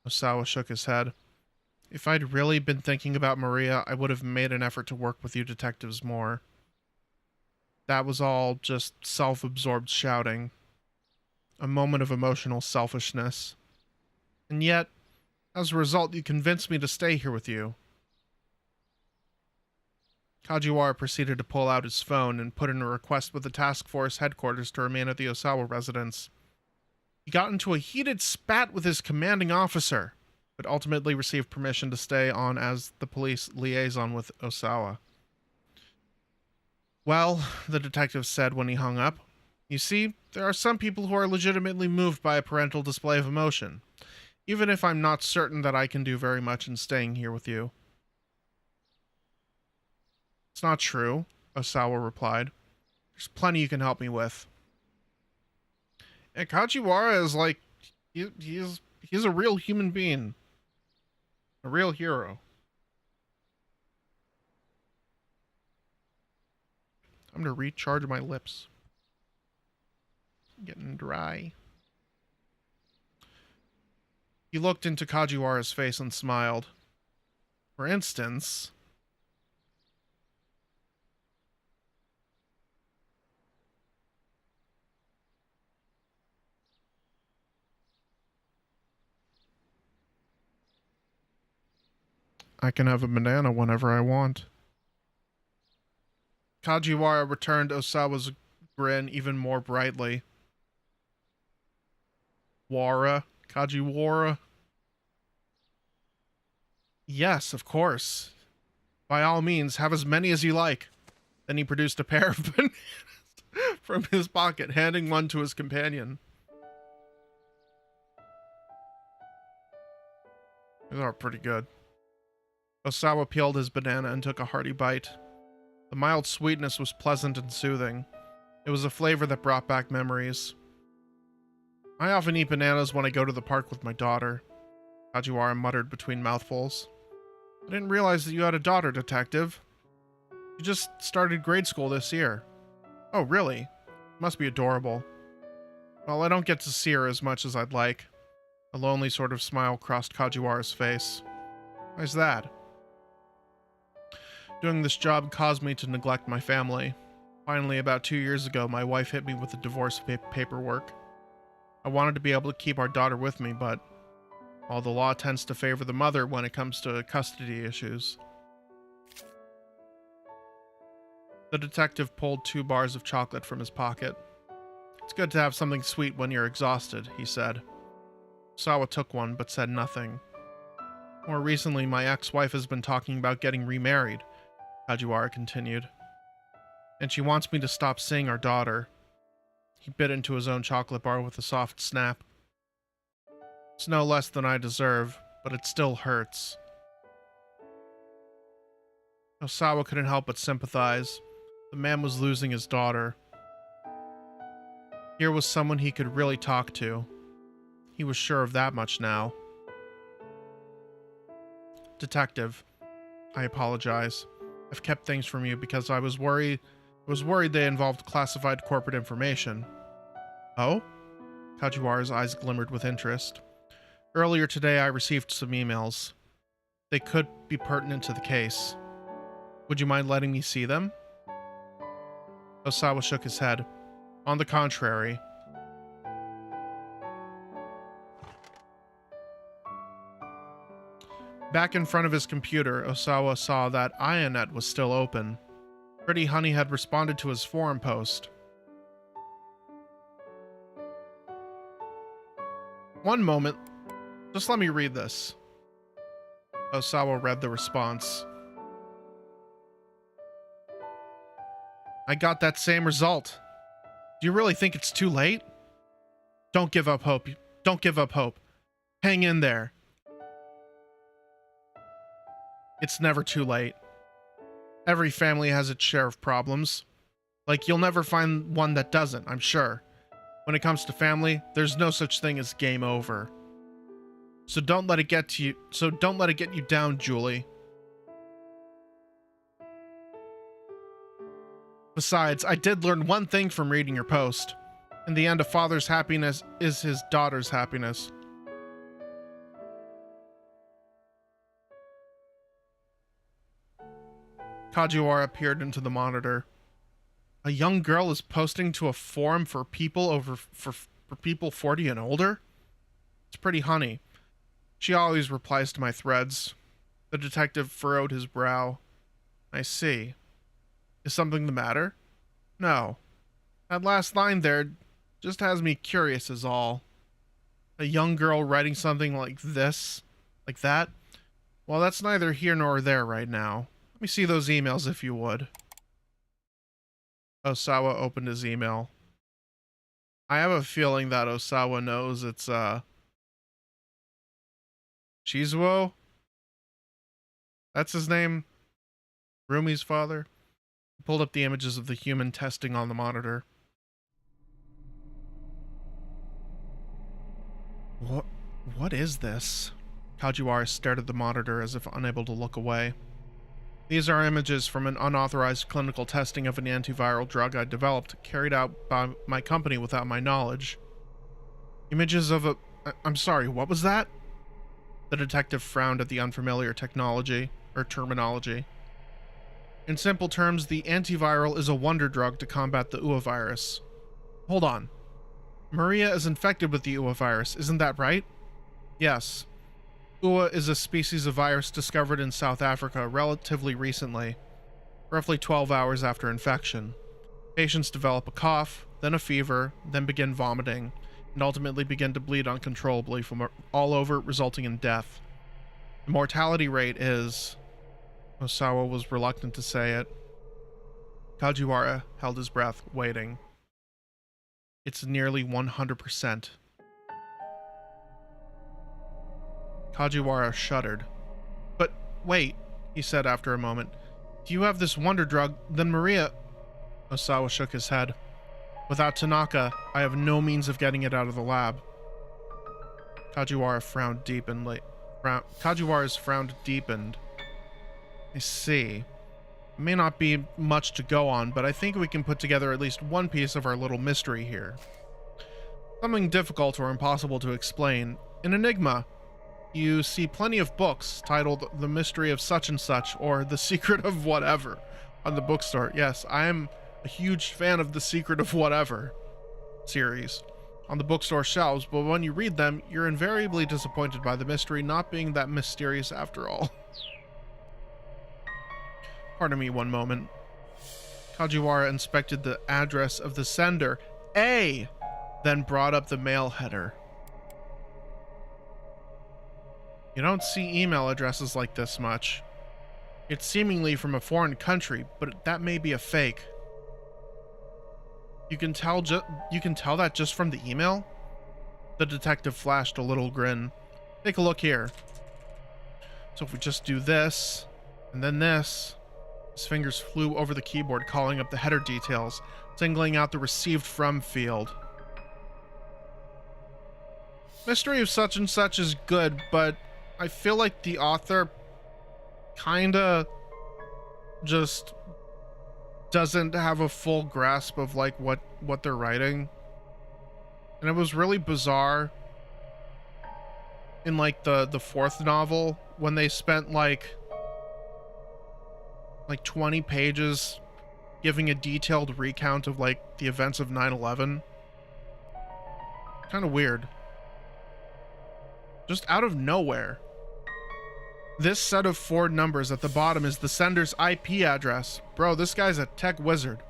Osawa shook his head. If I'd really been thinking about Maria, I would have made an effort to work with you detectives more. That was all just self-absorbed shouting. A moment of emotional selfishness. And yet, as a result, you convinced me to stay here with you. Kajiwara proceeded to pull out his phone and put in a request with the task force headquarters to remain at the Osawa residence. He got into a heated spat with his commanding officer, but ultimately received permission to stay on as the police liaison with Osawa. Well, the detective said when he hung up, you see, there are some people who are legitimately moved by a parental display of emotion, even if I'm not certain that I can do very much in staying here with you. It's not true, Osawa replied. There's plenty you can help me with. And Kajiwara is like, he's a real human being. A real hero. I'm gonna recharge my lips. Getting dry. He looked into Kajiwara's face and smiled. For instance, I can have a banana whenever I want. Kajiwara returned Osawa's grin even more brightly. Wara? Kajiwara? Yes, of course. By all means, have as many as you like. Then he produced a pair of bananas from his pocket, handing one to his companion. These are pretty good. Osawa peeled his banana and took a hearty bite. The mild sweetness was pleasant and soothing. It was a flavor that brought back memories. I often eat bananas when I go to the park with my daughter, Kajiwara muttered between mouthfuls. I didn't realize that you had a daughter, Detective. You just started grade school this year. Oh, really? Must be adorable. Well, I don't get to see her as much as I'd like. A lonely sort of smile crossed Kajiwara's face. Why's that? Doing this job caused me to neglect my family. Finally, about 2 years ago, my wife hit me with the divorce paperwork. I wanted to be able to keep our daughter with me, but while the law tends to favor the mother when it comes to custody issues. The detective pulled 2 bars of chocolate from his pocket. It's good to have something sweet when you're exhausted, he said. Sawa took one, but said nothing. More recently, my ex-wife has been talking about getting remarried, Kajiwara continued. And she wants me to stop seeing our daughter. He bit into his own chocolate bar with a soft snap. It's no less than I deserve, but it still hurts. Osawa couldn't help but sympathize. The man was losing his daughter. Here was someone he could really talk to. He was sure of that much now. Detective, I apologize. I've kept things from you because I was worried they involved classified corporate information. Oh? Kajiwara's eyes glimmered with interest. Earlier today I received some emails. They could be pertinent to the case. Would you mind letting me see them? Osawa shook his head. On the contrary. Back in front of his computer, Osawa saw that IANET was still open. Pretty Honey had responded to his forum post. One moment. Just let me read this. Osawa read the response. I got that same result. Do you really think it's too late? Don't give up hope. Don't give up hope. Hang in there. It's never too late. Every family has its share of problems. Like, you'll never find one that doesn't, I'm sure. When it comes to family, there's no such thing as game over. So don't let it get you down, Julie. Besides, I did learn one thing from reading your post. In the end, a father's happiness is his daughter's happiness. Kajiwara peered into the monitor. A young girl is posting to a forum for people for people 40 and older? It's Pretty Honey. She always replies to my threads. The detective furrowed his brow. I see. Is something the matter? No. That last line there just has me curious is all. A young girl writing something like this? Like that? Well, that's neither here nor there right now. Let me see those emails if you would. Osawa opened his email. I have a feeling that Osawa knows it's, Shizuo? That's his name? Rumi's father? He pulled up the images of the human testing on the monitor. What is this? Kajiwara stared at the monitor as if unable to look away. These are images from an unauthorized clinical testing of an antiviral drug I developed, carried out by my company without my knowledge. Images of a... I'm sorry, what was that? The detective frowned at the unfamiliar terminology. In simple terms, the antiviral is a wonder drug to combat the UA virus. Hold on. Maria is infected with the UA virus, isn't that right? Yes. UA is a species of virus discovered in South Africa relatively recently, roughly 12 hours after infection. Patients develop a cough, then a fever, then begin vomiting, and ultimately begin to bleed uncontrollably from all over, resulting in death. The mortality rate is... Osawa was reluctant to say it. Kajiwara held his breath, waiting. It's nearly 100%. Kajiwara shuddered. But wait, he said after a moment. If you have this wonder drug, then Maria... Osawa shook his head. Without Tanaka, I have no means of getting it out of the lab. Kajiwara's frown deepened. I see. It may not be much to go on, but I think we can put together at least one piece of our little mystery here. Something difficult or impossible to explain. An enigma. You see plenty of books titled The Mystery of Such and Such or The Secret of Whatever on the bookstore. Yes, I am a huge fan of The Secret of Whatever series. on the bookstore shelves, but when you read them, you're invariably disappointed by the mystery not being that mysterious after all. Pardon me one moment. Kajiwara inspected the address of the sender, A, then brought up the mail header. You don't see email addresses like this much. It's seemingly from a foreign country, but that may be a fake. You can tell that just from the email? The detective flashed a little grin. Take a look here. So if we just do this, and then this, his fingers flew over the keyboard, calling up the header details, singling out the received from field. Mystery of such and such is good, but I feel like the author kinda just doesn't have a full grasp of like what they're writing. And it was really bizarre in like the fourth novel when they spent like 20 pages giving a detailed recount of like the events of 9/11. Kind of weird. Just out of nowhere. This set of 4 numbers at the bottom is the sender's IP address. Bro, this guy's a tech wizard.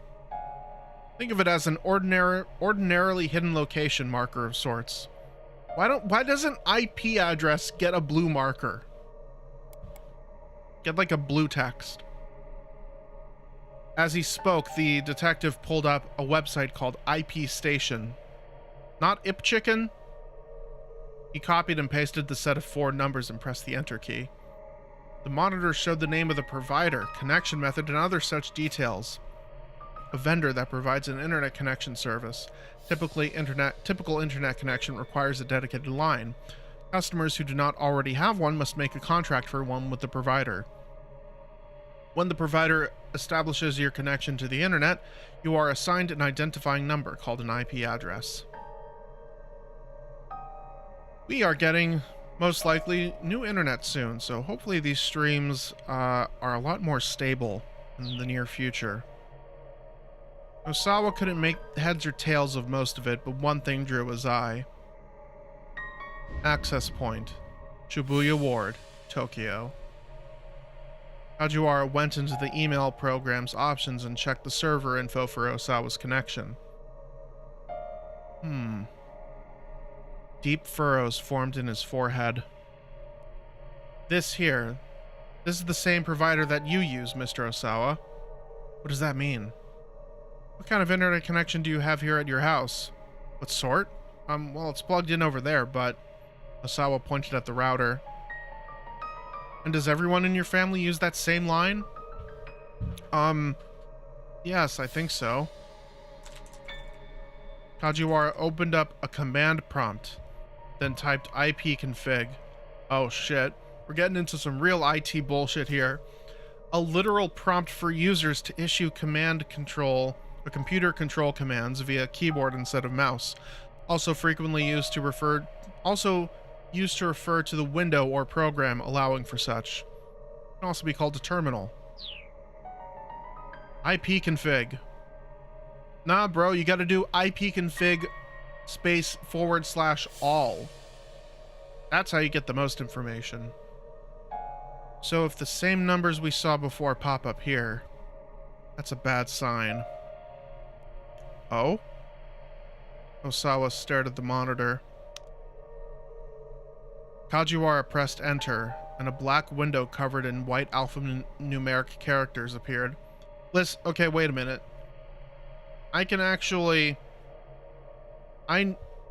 Think of it as an ordinarily hidden location marker of sorts. Why doesn't IP address get a blue marker? Get like a blue text. As he spoke, the detective pulled up a website called IP Station. Not Ip Chicken. He copied and pasted the set of 4 numbers and pressed the enter key. The monitor showed the name of the provider, connection method, and other such details. A vendor that provides an internet connection service. Typical internet connection requires a dedicated line. Customers who do not already have one must make a contract for one with the provider. When the provider establishes your connection to the internet, you are assigned an identifying number called an IP address. We are getting, most likely, new internet soon, so hopefully these streams are a lot more stable in the near future. Osawa couldn't make heads or tails of most of it, but one thing drew his eye. Access point. Shibuya Ward, Tokyo. Kajiwara went into the email program's options and checked the server info for Osawa's connection. Deep furrows formed in his forehead. This is the same provider that you use, Mr. Osawa. What does that mean? What kind of internet connection do you have here at your house? What sort? Well, it's plugged in over there, but... Osawa pointed at the router. And does everyone in your family use that same line? Yes, I think so. Kajiwara opened up a command prompt, then typed ipconfig. Oh shit, we're getting into some real IT bullshit here. A literal prompt for users to issue computer control commands via keyboard instead of mouse. Also used to refer to the window or program allowing for such. It can also be called a terminal. ipconfig. Nah, bro, you gotta do ipconfig /all. That's how you get the most information. So if the same numbers we saw before pop up here, that's a bad sign. Oh? Osawa stared at the monitor. Kajiwara pressed enter, and a black window covered in white alphanumeric characters appeared. Okay, wait a minute. I can actually...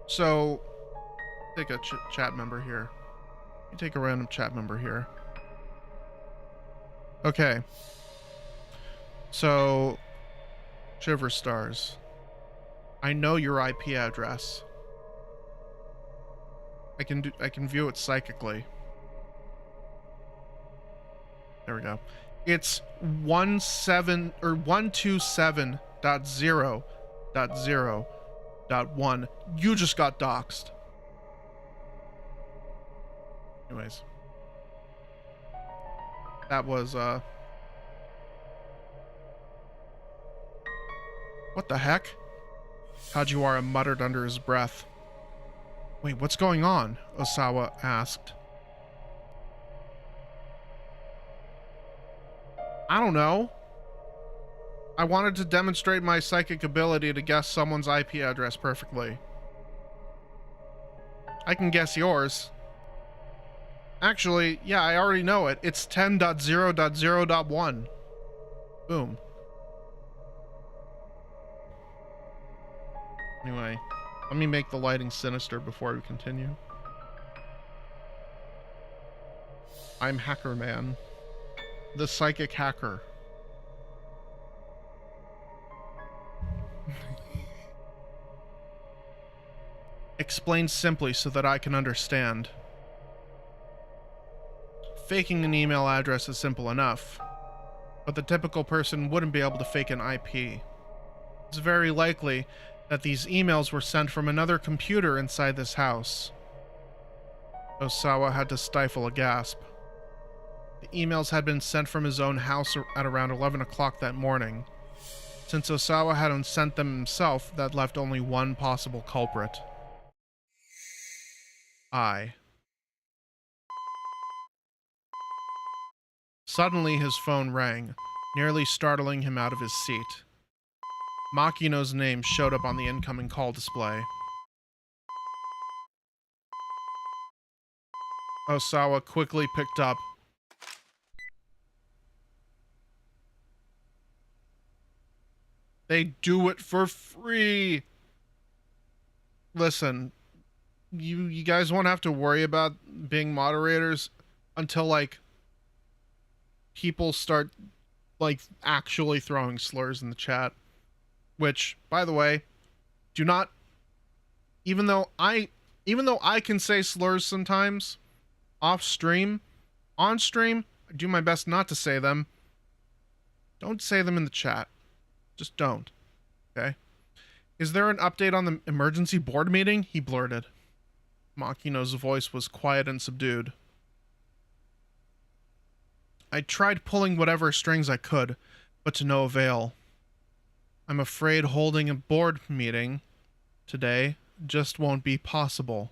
So... Take a chat member here. You take a random chat member here. Okay. So... Shiver Stars. I know your IP address. I can view it psychically. There we go. It's 127.0.0.1. You just got doxxed. Anyways. That was what the heck? Kajiwara muttered under his breath. Wait, what's going on? Osawa asked. I don't know. I wanted to demonstrate my psychic ability to guess someone's IP address perfectly. I can guess yours. Actually, yeah, I already know it. It's 10.0.0.1. Boom. Anyway, let me make the lighting sinister before we continue. I'm Hacker Man, the psychic hacker. Explain simply so that I can understand. Faking an email address is simple enough, but the typical person wouldn't be able to fake an IP. It's very likely that these emails were sent from another computer inside this house. Osawa had to stifle a gasp. The emails had been sent from his own house at around 11 o'clock that morning. Since Osawa hadn't sent them himself, that left only one possible culprit. Suddenly his phone rang, nearly startling him out of his seat. Makino's name showed up on the incoming call display. Osawa quickly picked up. They do it for free. Listen, you guys won't have to worry about being moderators until, like, people start, like, actually throwing slurs in the chat. Which, by the way, do not, even though I can say slurs sometimes off stream, on stream, I do my best not to say them. Don't say them in the chat. Just don't. Okay? Is there an update on the emergency board meeting? He blurted. Makino's voice was quiet and subdued. I tried pulling whatever strings I could, but to no avail. I'm afraid holding a board meeting today just won't be possible.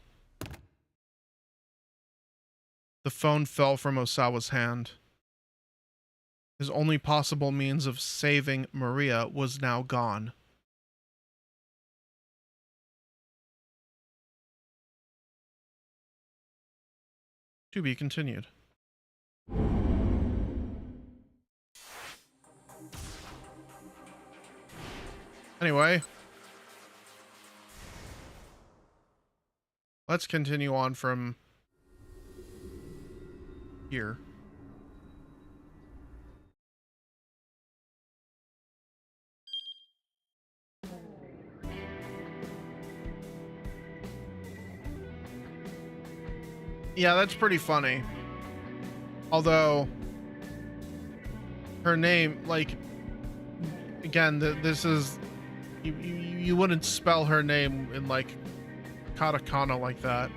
The phone fell from Osawa's hand. His only possible means of saving Maria was now gone. To be continued. Anyway, let's continue on from here. Yeah, that's pretty funny. Although, her name, like, again, this is, you wouldn't spell her name in, like, katakana like that.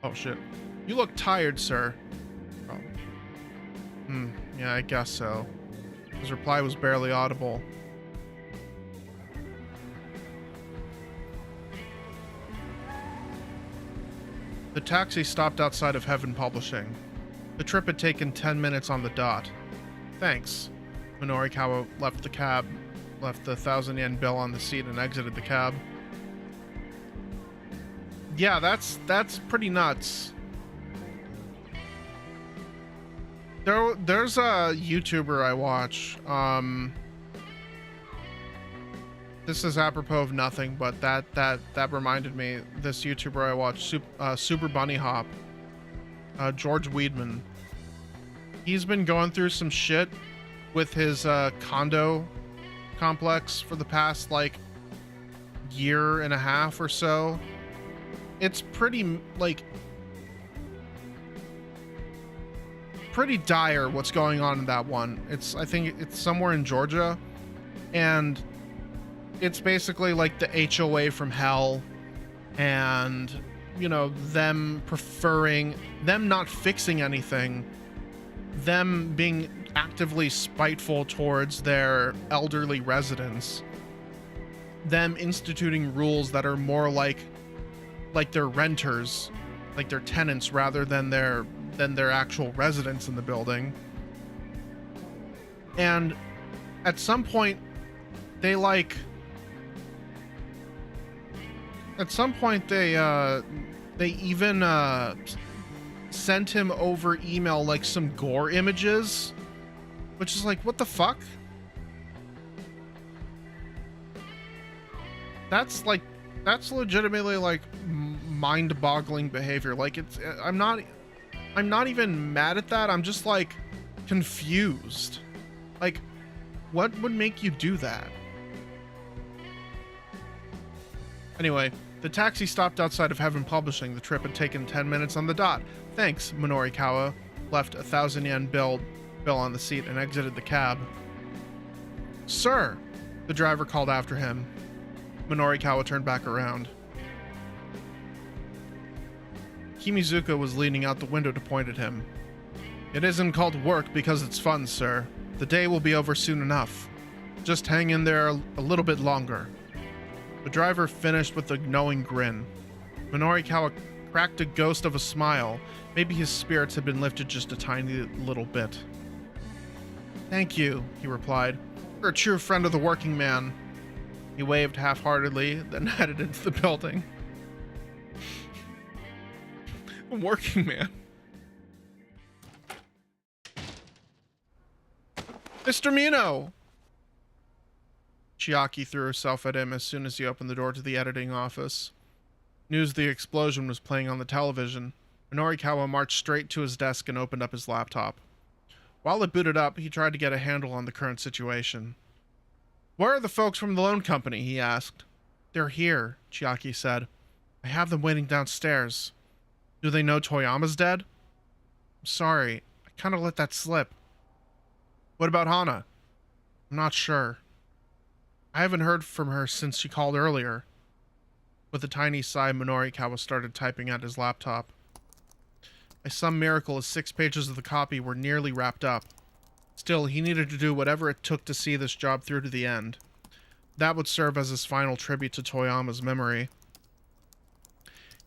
Oh, shit. You look tired, sir. Oh. Yeah, I guess so. His reply was barely audible. The taxi stopped outside of Heaven Publishing. The trip had taken 10 minutes on the dot. Thanks. Minorikawa left the cab, left the 1,000 yen bill on the seat, and exited the cab. Yeah, that's pretty nuts. There's a YouTuber I watch. This is apropos of nothing, but that reminded me. This YouTuber I watch, Super Bunny Hop, George Weidman. He's been going through some shit with his condo complex for the past, like, year and a half or so. It's pretty, like, pretty dire what's going on in that one. I think it's somewhere in Georgia, and it's basically like the HOA from hell, and, you know, them not fixing anything, them being actively spiteful towards their elderly residents, them instituting rules that are more like like they're renters, like they're tenants rather than their actual residents in the building. And at some point they even sent him over email like some gore images, which is like, what the fuck? That's legitimately like mind-boggling behavior. Like, it's I'm not even mad at that. I'm just like confused. Like, what would make you do that? Anyway, the taxi stopped outside of Heaven Publishing. The trip had taken 10 minutes on the dot. Thanks, Minorikawa left a 1,000 yen bill on the seat and exited the cab. Sir, the driver called after him. Minorikawa turned back around. Kimizuka was leaning out the window to point at him. It isn't called work because it's fun, sir. The day will be over soon enough. Just hang in there a little bit longer. The driver finished with a knowing grin. Minorikawa cracked a ghost of a smile. Maybe his spirits had been lifted just a tiny little bit. Thank you, he replied. You're a true friend of the working man. He waved half-heartedly, then headed into the building. Working man. Mr. Mino! Chiaki threw herself at him as soon as he opened the door to the editing office. News of the explosion was playing on the television. Minorikawa marched straight to his desk and opened up his laptop. While it booted up, he tried to get a handle on the current situation. Where are the folks from the loan company? He asked. They're here, Chiaki said. I have them waiting downstairs. Do they know Toyama's dead? I'm sorry, I kind of let that slip. What about Hana? I'm not sure. I haven't heard from her since she called earlier. With a tiny sigh, Minorikawa started typing at his laptop. By some miracle, his 6 pages of the copy were nearly wrapped up. Still, he needed to do whatever it took to see this job through to the end. That would serve as his final tribute to Toyama's memory.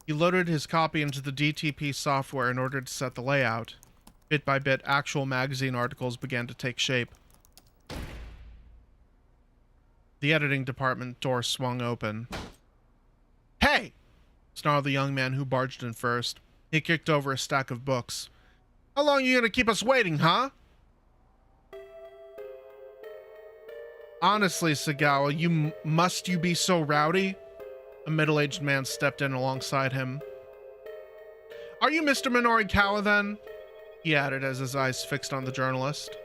He loaded his copy into the DTP software in order to set the layout. Bit by bit, actual magazine articles began to take shape. The editing department door swung open. Hey! Snarled the young man who barged in first. He kicked over a stack of books. How long are you gonna keep us waiting, huh? Honestly, Sagawa, must you be so rowdy? A middle-aged man stepped in alongside him. Are you Mr. Minorikawa, then? He added as his eyes fixed on the journalist.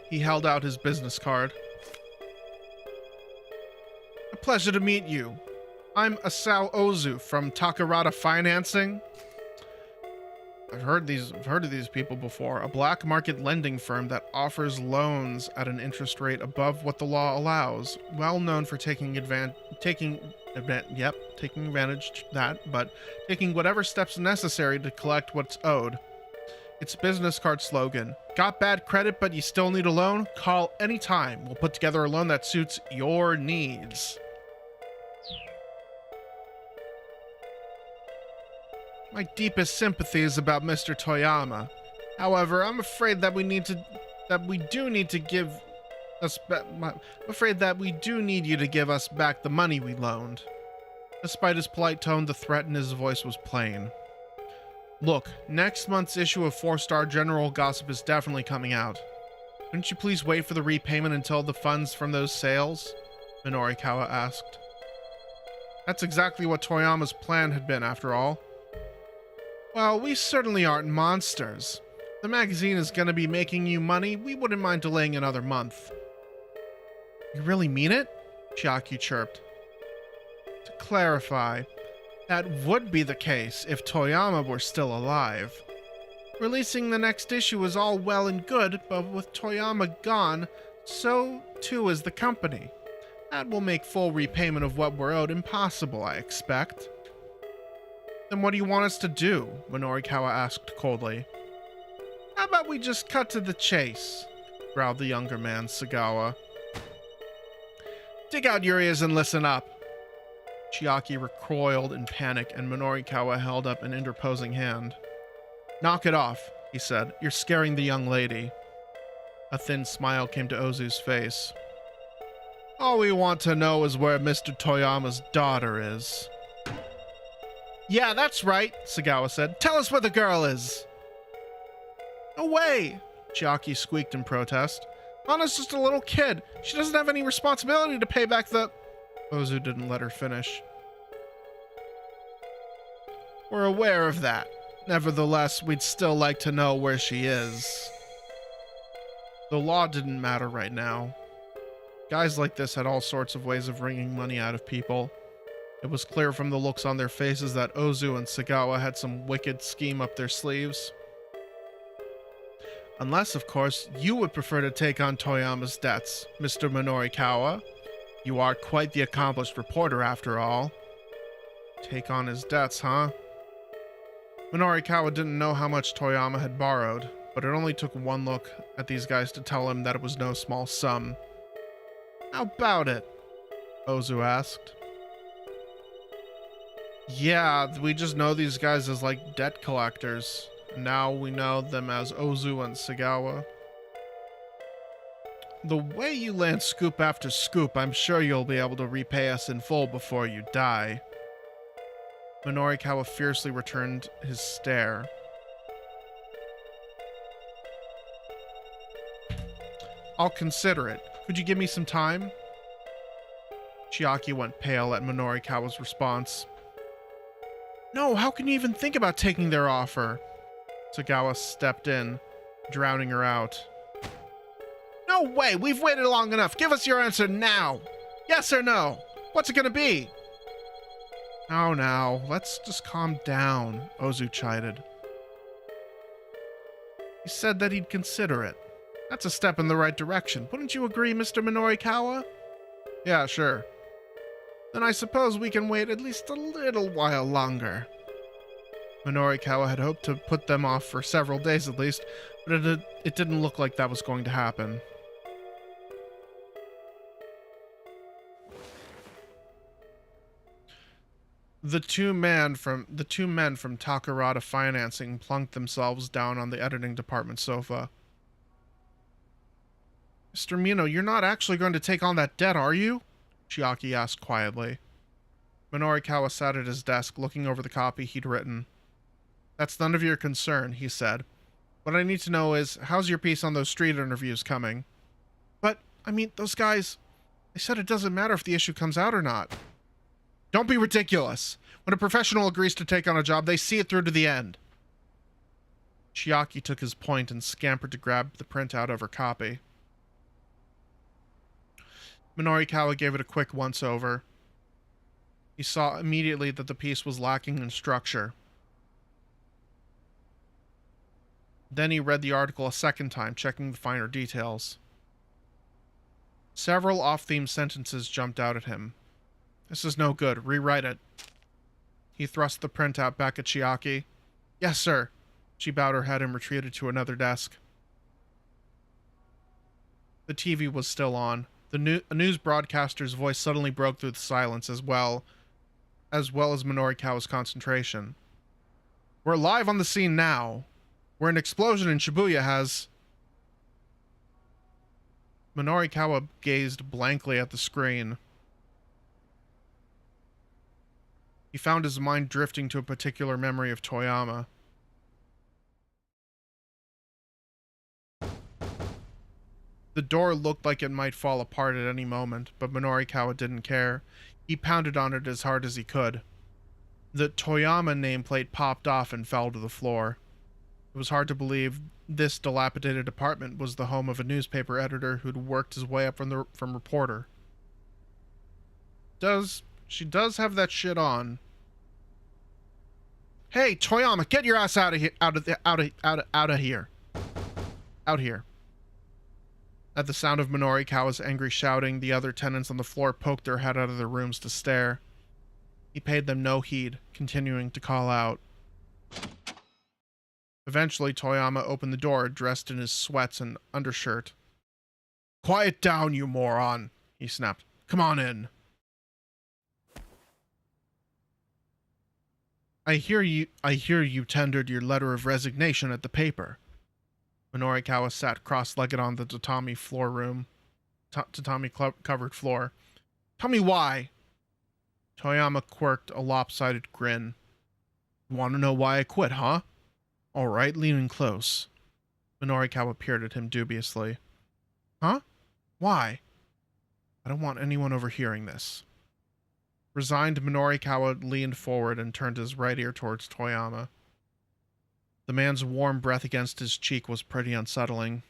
He held out his business card. A pleasure to meet you. I'm Asao Ozu from Takarada Financing. I've heard of these people before. A black market lending firm that offers loans at an interest rate above what the law allows. Well known for taking whatever steps necessary to collect what's owed. Its business card slogan. Got bad credit but you still need a loan? Call anytime. We'll put together a loan that suits your needs. My deepest sympathy is about Mr. Toyama. However, I'm afraid that we need you to give us back the money we loaned. Despite his polite tone, the threat in his voice was plain. Look, next month's issue of 4-Star General Gossip is definitely coming out. Couldn't you please wait for the repayment until the funds from those sales? Minorikawa asked. That's exactly what Toyama's plan had been, after all. Well, we certainly aren't monsters. The magazine is going to be making you money. We wouldn't mind delaying another month. You really mean it? Chiaki chirped. To clarify, that would be the case if Toyama were still alive. Releasing the next issue is all well and good, but with Toyama gone, so too is the company. That will make full repayment of what we're owed impossible, I expect. Then what do you want us to do? Minorikawa asked coldly. How about we just cut to the chase? Growled the younger man, Sagawa. Dig out your ears and listen up. Chiaki recoiled in panic, and Minorikawa held up an interposing hand. "Knock it off," he said. "You're scaring the young lady." A thin smile came to Ozu's face. "All we want to know is where Mr. Toyama's daughter is." "Yeah, that's right," Sagawa said. "Tell us where the girl is." "No way," Chiaki squeaked in protest. "Hana's just a little kid. She doesn't have any responsibility to pay back the..." Ozu didn't let her finish. "We're aware of that. Nevertheless, we'd still like to know where she is." The law didn't matter right now. Guys like this had all sorts of ways of wringing money out of people. It was clear from the looks on their faces that Ozu and Sagawa had some wicked scheme up their sleeves. "Unless, of course, you would prefer to take on Toyama's debts, Mr. Minorikawa. You are quite the accomplished reporter, after all." Take on his debts, huh? Minorikawa didn't know how much Toyama had borrowed, but it only took one look at these guys to tell him that it was no small sum. "How about it?" Ozu asked. "Yeah, we just know these guys as like debt collectors. Now we know them as Ozu and Sagawa. The way you land scoop after scoop, I'm sure you'll be able to repay us in full before you die." Minorikawa fiercely returned his stare. "I'll consider it. Could you give me some time?" Chiaki went pale at Minorikawa's response. "No, how can you even think about taking their offer?" Sagawa stepped in, drowning her out. "No way! We've waited long enough! Give us your answer now! Yes or no? What's it gonna be?" "Oh, now, let's just calm down," Ozu chided. "He said that he'd consider it. That's a step in the right direction. Wouldn't you agree, Mr. Minorikawa?" "Yeah, sure." "Then I suppose we can wait at least a little while longer." Minorikawa had hoped to put them off for several days at least, but it didn't look like that was going to happen. The two men from Takarada Financing plunked themselves down on the editing department sofa. "Mr. Mino, you're not actually going to take on that debt, are you?" Chiaki asked quietly. Minorikawa sat at his desk, looking over the copy he'd written. "That's none of your concern," he said. "What I need to know is, how's your piece on those street interviews coming?" "But, I mean, those guys... They said it doesn't matter if the issue comes out or not." "Don't be ridiculous! When a professional agrees to take on a job, they see it through to the end." Chiaki took his point and scampered to grab the printout of her copy. Minorikawa gave it a quick once-over. He saw immediately that the piece was lacking in structure. Then he read the article a second time, checking the finer details. Several off-theme sentences jumped out at him. "This is no good. Rewrite it." He thrust the printout back at Chiaki. "Yes, sir." She bowed her head and retreated to another desk. The TV was still on. A news broadcaster's voice suddenly broke through the silence as well as Minorikawa's concentration. "We're live on the scene now. Where an explosion in Shibuya has..." Minorikawa gazed blankly at the screen. He found his mind drifting to a particular memory of Toyama. The door looked like it might fall apart at any moment, but Minorikawa didn't care. He pounded on it as hard as he could. The Toyama nameplate popped off and fell to the floor. It was hard to believe this dilapidated apartment was the home of a newspaper editor who'd worked his way up from reporter. She does have that shit on. "Hey, Toyama, get your ass out of here! Out of here! Out here!" At the sound of Minorikawa's angry shouting, the other tenants on the floor poked their head out of their rooms to stare. He paid them no heed, continuing to call out. Eventually, Toyama opened the door, dressed in his sweats and undershirt. "Quiet down, you moron," he snapped. "Come on in." I hear you tendered your letter of resignation at the paper. Minorikawa sat cross-legged on the tatami-covered floor. Tell me why. Toyama quirked a lopsided grin. Want to know why I quit, huh? All right, lean in close. Minorikawa peered at him dubiously. Huh? Why? I don't want anyone overhearing this. Resigned, Minorikawa leaned forward and turned his right ear towards Toyama. The man's warm breath against his cheek was pretty unsettling.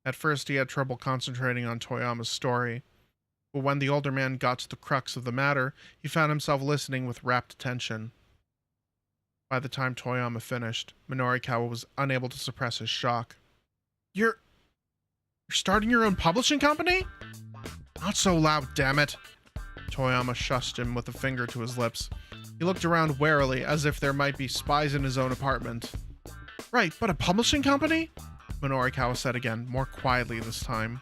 At first, he had trouble concentrating on Toyama's story, but when the older man got to the crux of the matter, he found himself listening with rapt attention. By the time Toyama finished, Minorikawa was unable to suppress his shock. You're starting your own publishing company? Not so loud, damn it. Toyama shushed him with a finger to his lips. He looked around warily, as if there might be spies in his own apartment. Right, but a publishing company? Minorikawa said again, more quietly this time.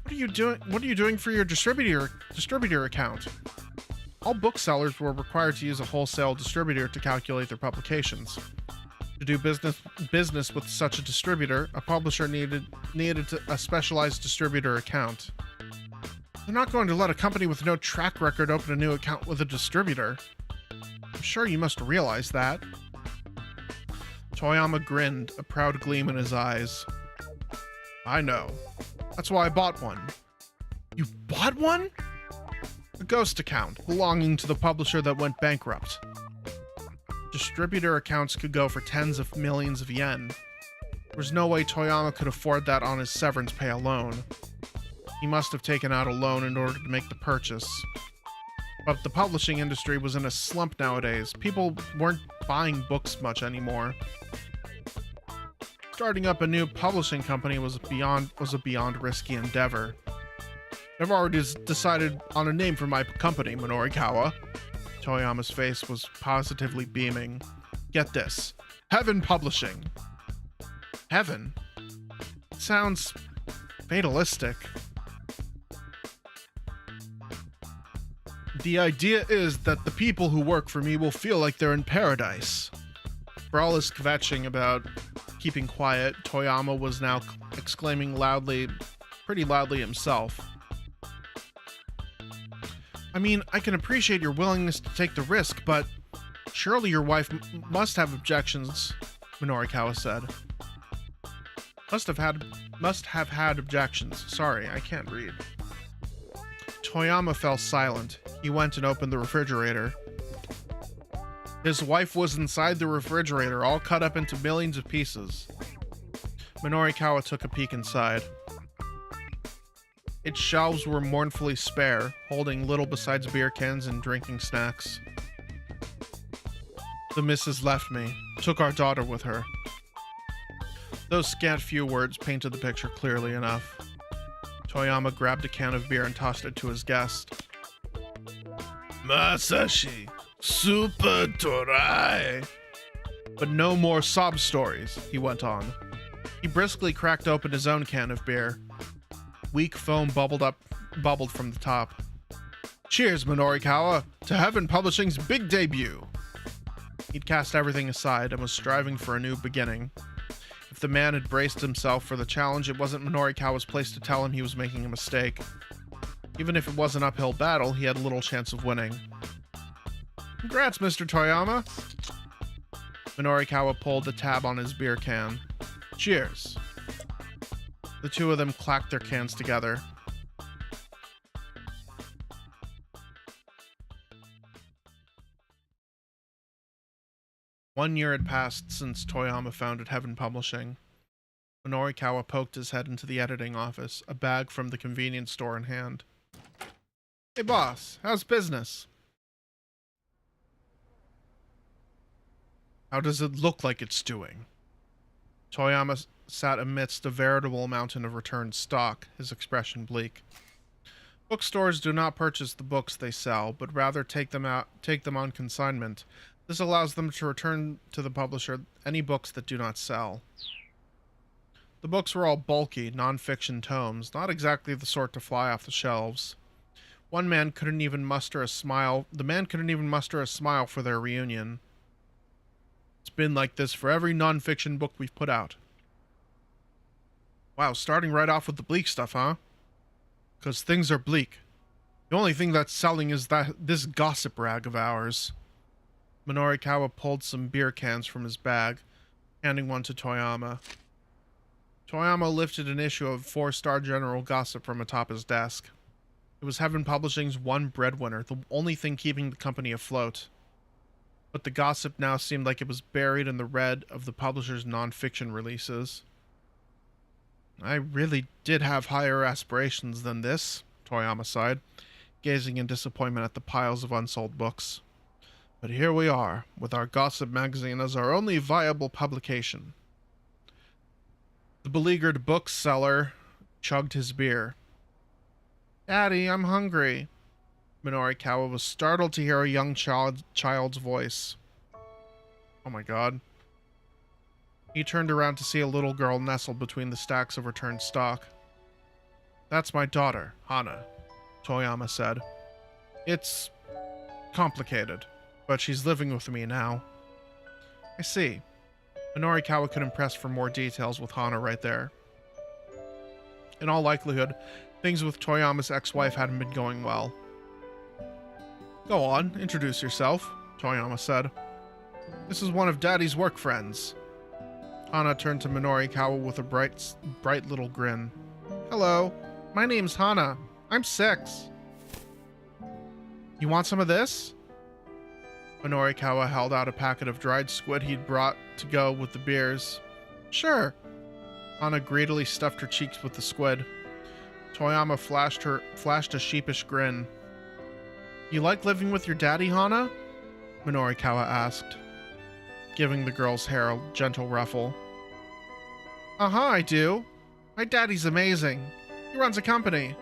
What are you doing for your distributor account? All booksellers were required to use a wholesale distributor to calculate their publications. To do business with such a distributor, a publisher needed a specialized distributor account. They're not going to let a company with no track record open a new account with a distributor. I'm sure you must realize that. Toyama grinned, a proud gleam in his eyes. I know. That's why I bought one. You bought one? A ghost account, belonging to the publisher that went bankrupt. Distributor accounts could go for tens of millions of yen. There was no way Toyama could afford that on his severance pay alone. He must have taken out a loan in order to make the purchase. But the publishing industry was in a slump nowadays. People weren't buying books much anymore. Starting up a new publishing company was a beyond risky endeavor. I've already decided on a name for my company, Minorikawa. Toyama's face was positively beaming. Get this. Heaven Publishing. Heaven? It sounds fatalistic. The idea is that the people who work for me will feel like they're in paradise. For all his kvetching about keeping quiet, Toyama was now exclaiming pretty loudly himself. I mean, I can appreciate your willingness to take the risk, but surely your wife must have objections, Minorikawa said. Must have had objections. Sorry, I can't read. Toyama fell silent. He went and opened the refrigerator. His wife was inside the refrigerator, all cut up into millions of pieces. Minorikawa took a peek inside. Its shelves were mournfully spare, holding little besides beer cans and drinking snacks. The missus left me, took our daughter with her. Those scant few words painted the picture clearly enough. Toyama grabbed a can of beer and tossed it to his guest. Masashi, super torai. But no more sob stories, he went on. He briskly cracked open his own can of beer. Weak foam bubbled from the top. Cheers, Minorikawa, to Heaven Publishing's big debut. He'd cast everything aside and was striving for a new beginning. If the man had braced himself for the challenge, it wasn't Minorikawa's place to tell him he was making a mistake. Even if it was an uphill battle, he had little chance of winning. Congrats, Mr. Toyama. Minorikawa pulled the tab on his beer can. Cheers. The two of them clacked their cans together. One year had passed since Toyama founded Heaven Publishing. Minorikawa poked his head into the editing office, a bag from the convenience store in hand. Hey boss, how's business? How does it look like it's doing? Toyama sat amidst a veritable mountain of returned stock, his expression bleak. Bookstores do not purchase the books they sell, but rather take them on consignment. This allows them to return to the publisher any books that do not sell. The books were all bulky, non-fiction tomes, not exactly the sort to fly off the shelves. One man couldn't even muster a smile. The man couldn't even muster a smile for their reunion. It's been like this for every non-fiction book we've put out. Wow, starting right off with the bleak stuff, huh? Because things are bleak. The only thing that's selling is this gossip rag of ours. Minorikawa pulled some beer cans from his bag, handing one to Toyama. Toyama lifted an issue of 4-Star General Gossip from atop his desk. It was Heaven Publishing's one breadwinner, the only thing keeping the company afloat. But the gossip now seemed like it was buried in the red of the publisher's non-fiction releases. I really did have higher aspirations than this, Toyama sighed, gazing in disappointment at the piles of unsold books. But here we are, with our gossip magazine as our only viable publication. The beleaguered bookseller chugged his beer. Daddy, I'm hungry. Minorikawa was startled to hear a young child's voice. Oh my god. He turned around to see a little girl nestled between the stacks of returned stock. That's my daughter, Hana, Toyama said. It's complicated, but she's living with me now. I see. Minorikawa couldn't press for more details with Hana right there. In all likelihood, things with Toyama's ex-wife hadn't been going well. Go on, introduce yourself, Toyama said. This is one of Daddy's work friends. Hana turned to Minorikawa with a bright little grin. Hello, my name's Hana. I'm 6. You want some of this? Minorikawa held out a packet of dried squid he'd brought to go with the beers. Sure. Hana greedily stuffed her cheeks with the squid. Toyama flashed a sheepish grin. You like living with your daddy, Hana? Minorikawa asked, giving the girl's hair a gentle ruffle. Uh-huh, I do. My daddy's amazing. He runs a company.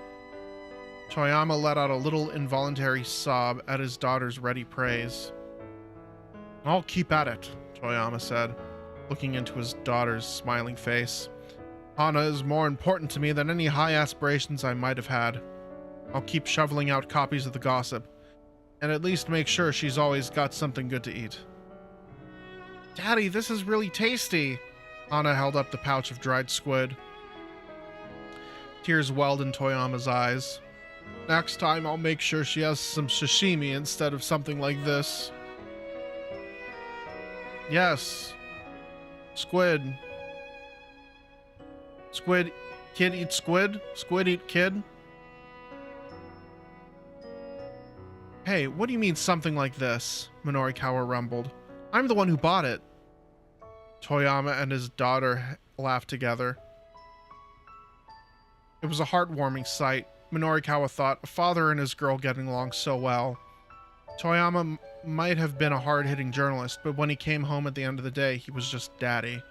Toyama let out a little involuntary sob at his daughter's ready praise. I'll keep at it, Toyama said, looking into his daughter's smiling face. Hana is more important to me than any high aspirations I might have had. I'll keep shoveling out copies of the gossip, and at least make sure she's always got something good to eat. Daddy, this is really tasty. Hana held up the pouch of dried squid. Tears welled in Toyama's eyes. Next time I'll make sure she has some sashimi instead of something like this. Yes. Squid. Squid. Kid eat squid? Squid eat kid? Hey, what do you mean something like this? Minorikawa rumbled. I'm the one who bought it. Toyama and his daughter laughed together. It was a heartwarming sight. Minorikawa thought, a father and his girl getting along so well. Toyama might have been a hard-hitting journalist, but when he came home at the end of the day, he was just daddy.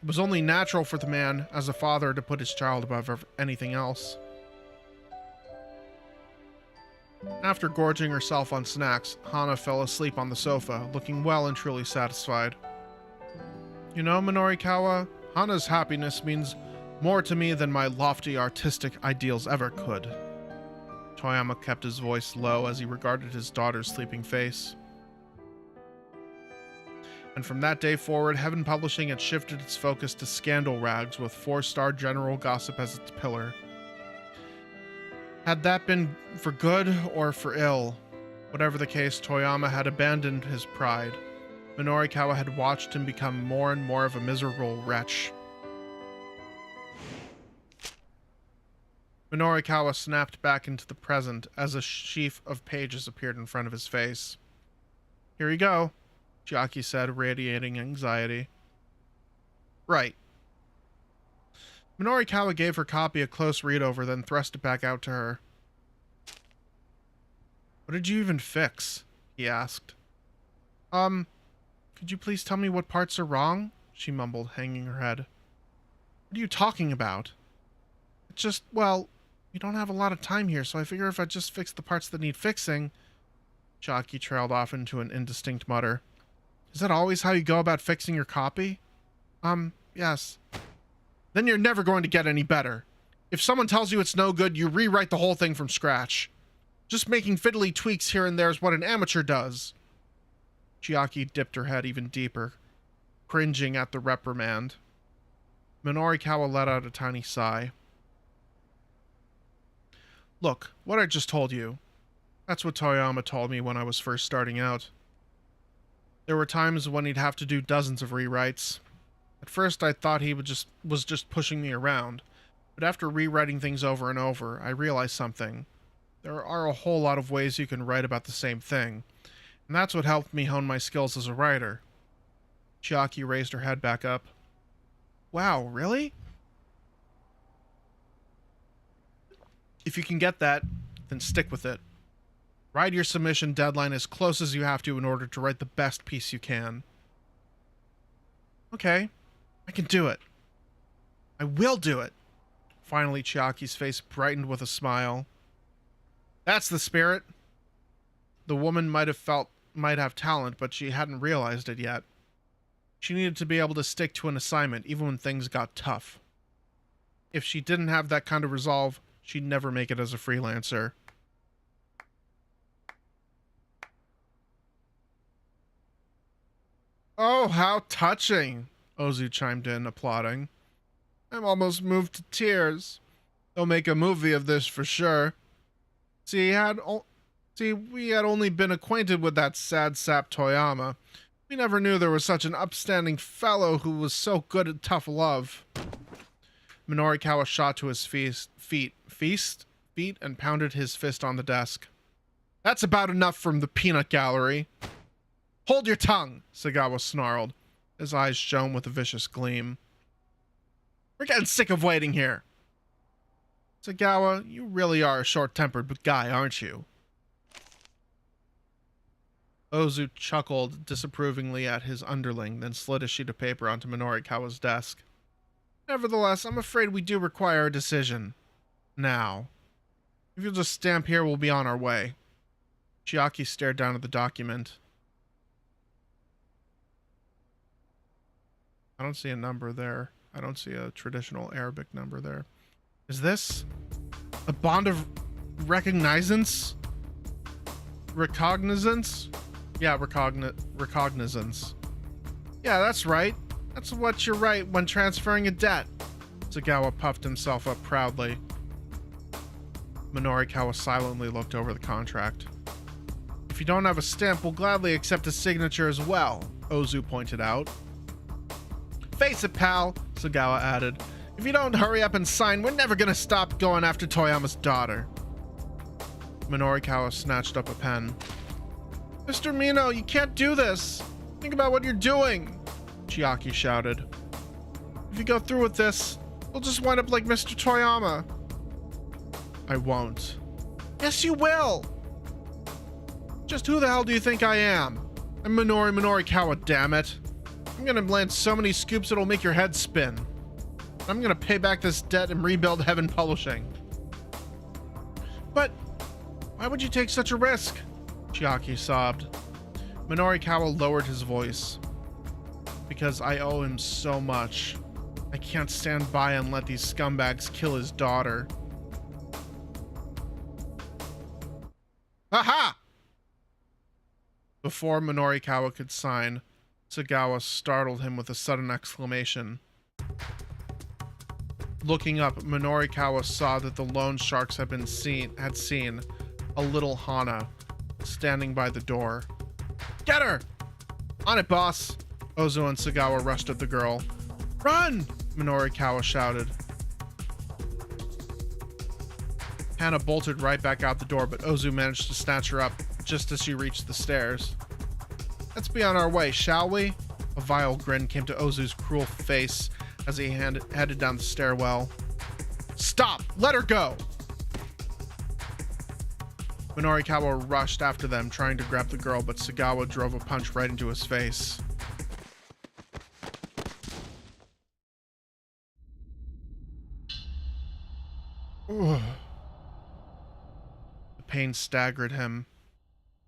It was only natural for the man, as a father, to put his child above anything else. After gorging herself on snacks, Hana fell asleep on the sofa, looking well and truly satisfied. You know, Minorikawa, Hana's happiness means more to me than my lofty artistic ideals ever could. Toyama kept his voice low as he regarded his daughter's sleeping face. And from that day forward, Heaven Publishing had shifted its focus to scandal rags with 4-Star General Gossip as its pillar. Had that been for good or for ill? Whatever the case, Toyama had abandoned his pride. Minorikawa had watched him become more and more of a miserable wretch. Minorikawa snapped back into the present as a sheaf of pages appeared in front of his face. Here you go, Chiaki said, radiating anxiety. Right. Minorikawa gave her copy a close read-over, then thrust it back out to her. What did you even fix? He asked. Could you please tell me what parts are wrong? She mumbled, hanging her head. What are you talking about? It's just, well, we don't have a lot of time here, so I figure if I just fix the parts that need fixing... Chiaki trailed off into an indistinct mutter. Is that always how you go about fixing your copy? Yes. Then you're never going to get any better. If someone tells you it's no good, you rewrite the whole thing from scratch. Just making fiddly tweaks here and there is what an amateur does. Chiaki dipped her head even deeper, cringing at the reprimand. Minorikawa let out a tiny sigh. Look, what I just told you. That's what Toyama told me when I was first starting out. There were times when he'd have to do dozens of rewrites. At first I thought he was just pushing me around, but after rewriting things over and over, I realized something. There are a whole lot of ways you can write about the same thing, and that's what helped me hone my skills as a writer. Chiaki raised her head back up. Wow, really? If you can get that, then stick with it. Write your submission deadline as close as you have to in order to write the best piece you can. Okay, I can do it. I will do it. Finally, Chiaki's face brightened with a smile. That's the spirit. The woman might have talent, but she hadn't realized it yet. She needed to be able to stick to an assignment, even when things got tough. If she didn't have that kind of resolve, she'd never make it as a freelancer. Oh, how touching, Ozu chimed in, applauding. I'm almost moved to tears. They'll make a movie of this for sure. We had only been acquainted with that sad sap Toyama. We never knew there was such an upstanding fellow who was so good at tough love. Minorikawa shot to his feet and pounded his fist on the desk. That's about enough from the peanut gallery. Hold your tongue, Sagawa snarled. His eyes shone with a vicious gleam. We're getting sick of waiting here. Sagawa, you really are a short-tempered guy, aren't you? Ozu chuckled disapprovingly at his underling, then slid a sheet of paper onto Minorikawa's desk. Nevertheless, I'm afraid we do require a decision. Now. If you'll just stamp here, we'll be on our way. Chiaki stared down at the document. I don't see a number there. I don't see a traditional Arabic number there. Is this a bond of recognizance? Recognizance? Yeah, recognizance. Yeah, that's right. That's what you're right when transferring a debt. Sagawa puffed himself up proudly. Minorikawa silently looked over the contract. If you don't have a stamp, we'll gladly accept a signature as well, Ozu pointed out. Face it, pal, Sagawa added. If you don't hurry up and sign, we're never gonna stop going after Toyama's daughter. Minorikawa snatched up a pen. Mr. Mino, you can't do this. Think about what you're doing, Chiaki shouted. If you go through with this, we'll just wind up like Mr. Toyama. I won't. Yes, you will. Just who the hell do you think I am? I'm Minorikawa, damn it. I'm gonna land so many scoops it'll make your head spin. I'm gonna pay back this debt and rebuild Heaven Publishing. But why would you take such a risk? Chiaki sobbed. Minorikawa lowered his voice. Because I owe him so much. I can't stand by and let these scumbags kill his daughter. Aha! Before Minorikawa could sign, Sagawa startled him with a sudden exclamation. Looking up, Minorikawa saw that the loan sharks had seen a little Hana standing by the door. Get her! On it, boss! Ozu and Sagawa rushed at the girl. Run! Minorikawa shouted. Hana bolted right back out the door, but Ozu managed to snatch her up just as she reached the stairs. Let's be on our way, shall we? A vile grin came to Ozu's cruel face as he headed down the stairwell. Stop! Let her go! Minorikawa rushed after them, trying to grab the girl, but Sagawa drove a punch right into his face. The pain staggered him.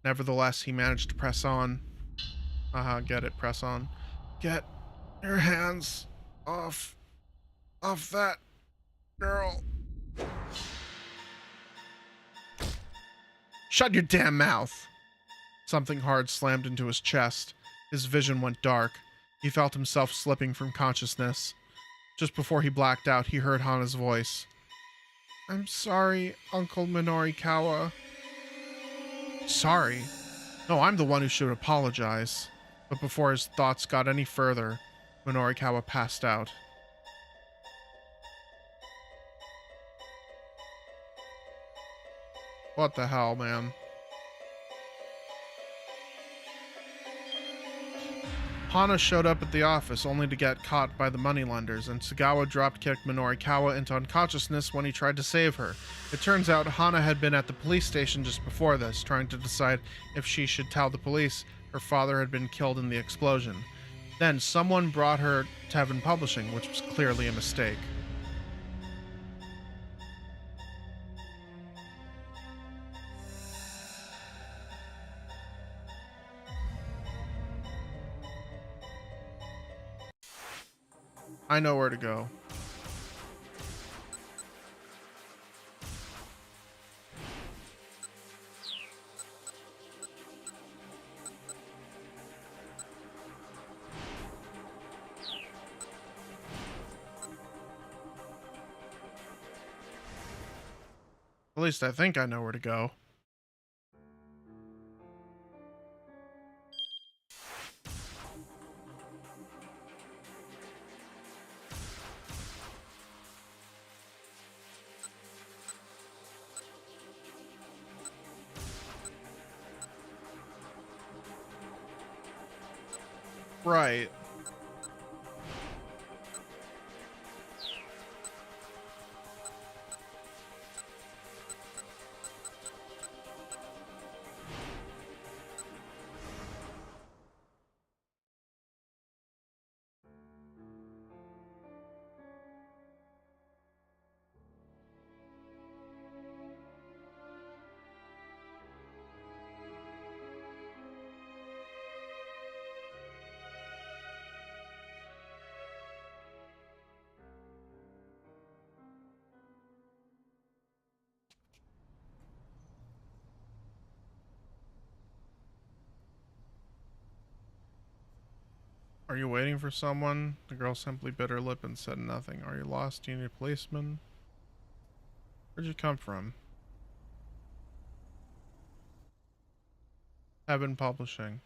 Nevertheless, he managed to press on. Get it, press on. Get your hands off that girl. Shut your damn mouth! Something hard slammed into his chest. His vision went dark. He felt himself slipping from consciousness. Just before he blacked out, he heard Hana's voice. I'm sorry, Uncle Minorikawa. Sorry? No, I'm the one who should apologize. But before his thoughts got any further, Minorikawa passed out. What the hell, man? Hana showed up at the office only to get caught by the moneylenders, and Sagawa drop-kicked Minorikawa into unconsciousness when he tried to save her. It turns out Hana had been at the police station just before this, trying to decide if she should tell the police her father had been killed in the explosion. Then someone brought her to Heaven Publishing, which was clearly a mistake. I know where to go. At least I think I know where to go. Right. Are you waiting for someone? The girl simply bit her lip and said nothing. Are you lost? Do you need a policeman? Where'd you come from? Heaven Publishing.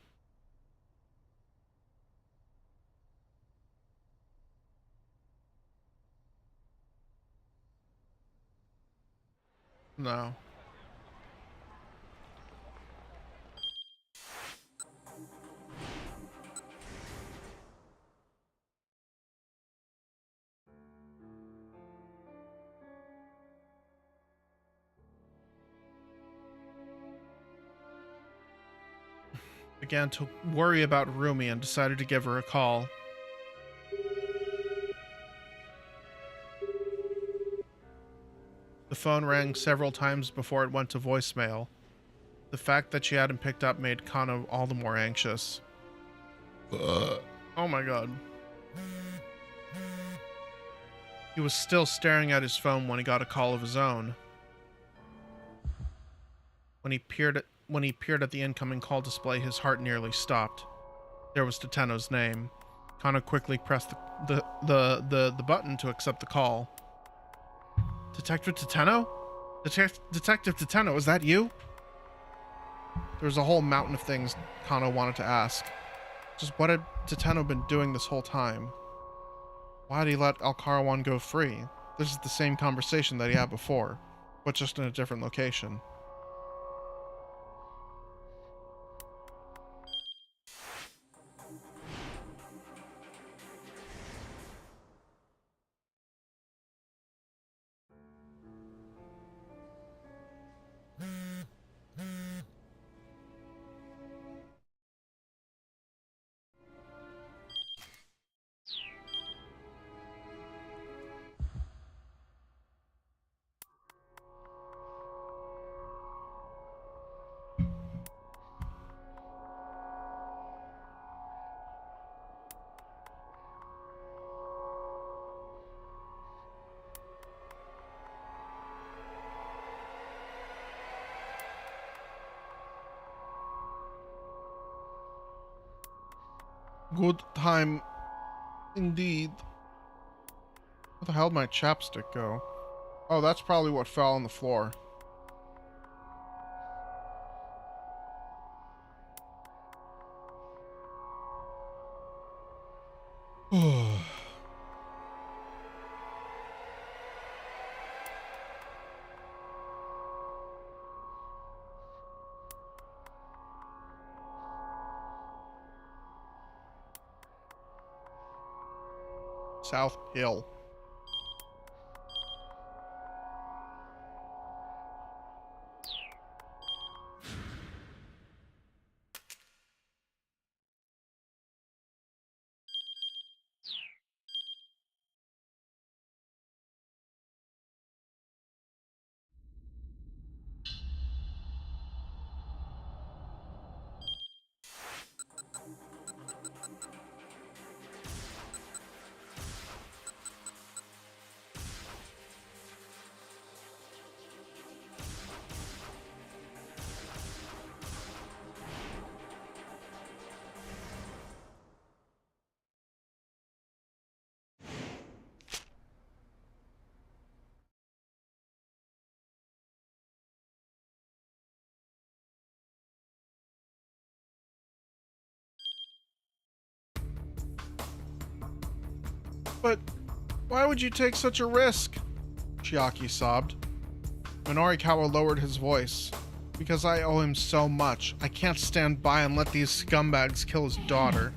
No. Began to worry about Rumi and decided to give her a call. The phone rang several times before it went to voicemail. The fact that she hadn't picked up made Kana all the more anxious. Oh my god. He was still staring at his phone when he got a call of his own. When he peered at the incoming call display, his heart nearly stopped. There was Tateno's name. Kana quickly pressed the button to accept the call. Detective Tateno? Detective Tateno, is that you? There was a whole mountain of things Kana wanted to ask. Just what had Tateno been doing this whole time? Why did he let Alcarawan go free? This is the same conversation that he had before, but just in a different location. Good time indeed. Where the hell did my chapstick go? Oh, that's probably what fell on the floor. South Hill. But why would you take such a risk? Chiaki sobbed. Minorikawa lowered his voice. Because I owe him so much. I can't stand by and let these scumbags kill his daughter.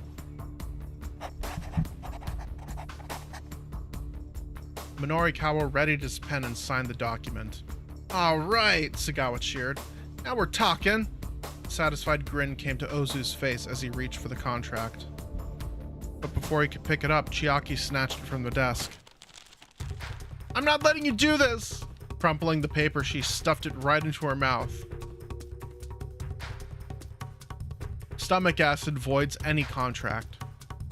Minorikawa readied his pen and signed the document. All right, Sagawa cheered. Now we're talking. A satisfied grin came to Ozu's face as he reached for the contract. But before he could pick it up, Chiaki snatched it from the desk. I'm not letting you do this! Crumpling the paper, she stuffed it right into her mouth. Stomach acid voids any contract.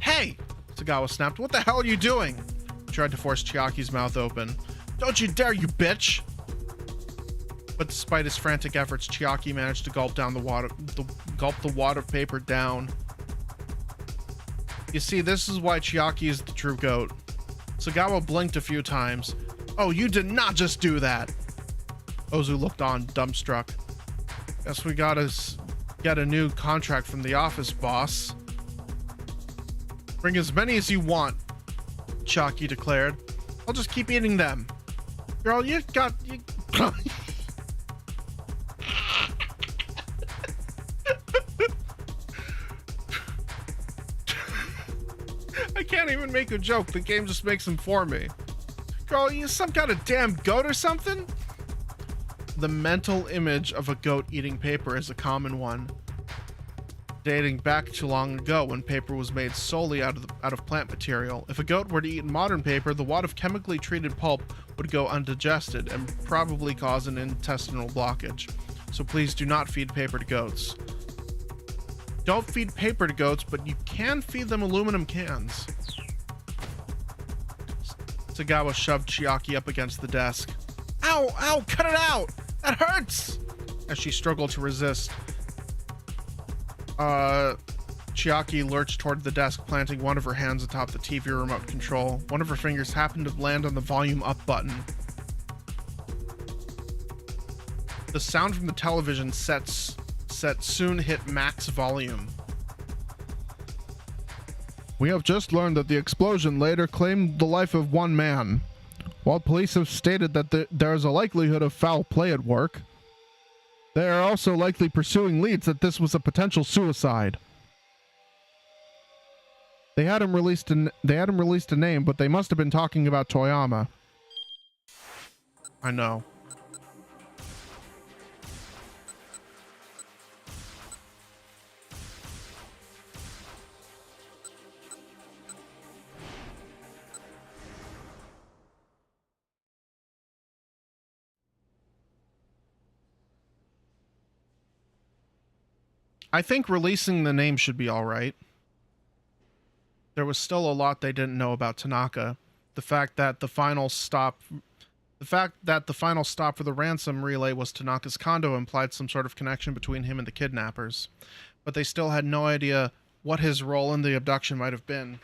Hey! Sagawa snapped. What the hell are you doing? He tried to force Chiaki's mouth open. Don't you dare, you bitch! But despite his frantic efforts, Chiaki managed to gulp the wad of paper down. You see, this is why Chiaki is the true goat. Sagawa blinked a few times. Oh, you did not just do that! Ozu looked on, dumbstruck. Guess we gotta get a new contract from the office, boss. Bring as many as you want, Chiaki declared. I'll just keep eating them. Girl, you got... I can't even make a joke. The game just makes them for me. Girl, you some kind of damn goat or something? The mental image of a goat eating paper is a common one, dating back to long ago when paper was made solely out of plant material. If a goat were to eat modern paper, the wad of chemically treated pulp would go undigested and probably cause an intestinal blockage. So please do not feed paper to goats. Don't feed paper to goats, but you can feed them aluminum cans. Sagawa shoved Chiaki up against the desk. Ow! Ow! Cut it out! That hurts! As she struggled to resist, Chiaki lurched toward the desk, planting one of her hands atop the TV remote control. One of her fingers happened to land on the volume up button. The sound from the television set soon hit max volume. We have just learned that the explosion later claimed the life of one man. While police have stated that there is a likelihood of foul play at work, they are also likely pursuing leads that this was a potential suicide. They hadn't released a name, but they must have been talking about Toyama. I know. I think releasing the name should be alright. There was still a lot they didn't know about Tanaka. The fact that the final stop for the ransom relay was Tanaka's condo implied some sort of connection between him and the kidnappers. But they still had no idea what his role in the abduction might have been.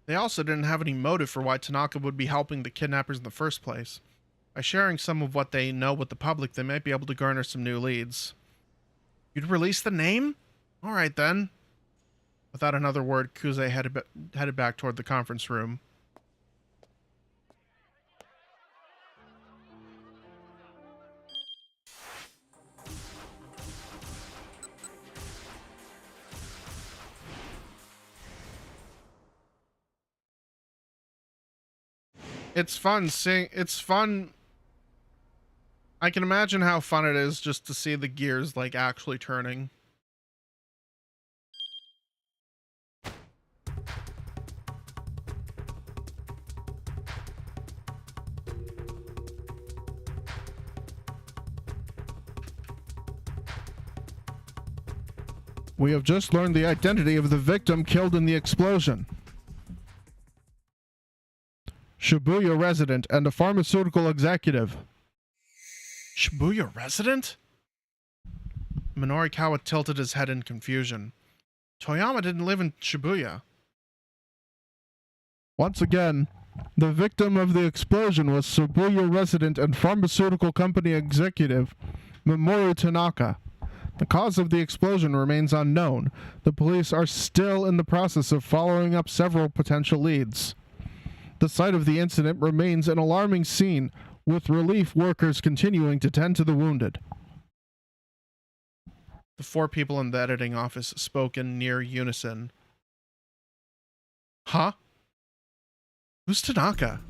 They also didn't have any motive for why Tanaka would be helping the kidnappers in the first place. By sharing some of what they know with the public, they might be able to garner some new leads. You'd release the name? Alright then. Without another word, Kuze headed back toward the conference room. It's fun. I can imagine how fun it is just to see the gears, like, actually turning. We have just learned the identity of the victim killed in the explosion. Shibuya resident and a pharmaceutical executive. Shibuya resident? Minorikawa tilted his head in confusion. Toyama didn't live in Shibuya. Once again, the victim of the explosion was Shibuya resident and pharmaceutical company executive Mamoru Tanaka. The cause of the explosion remains unknown. The police are still in the process of following up several potential leads. The site of the incident remains an alarming scene, with relief workers continuing to tend to the wounded. The four people in the editing office spoke in near unison. Huh? Who's Tanaka?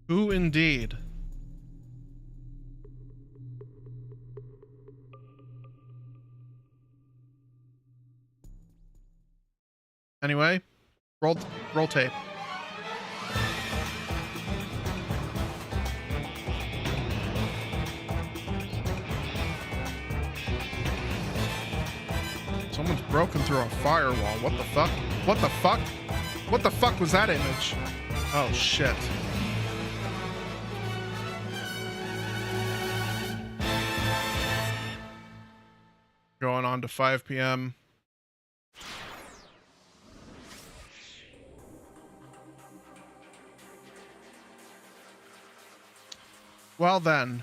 Who indeed? Anyway, roll tape. Someone's broken through a firewall. What the fuck? What the fuck? What the fuck was that image? Oh shit. Going on to 5 p.m. Well then.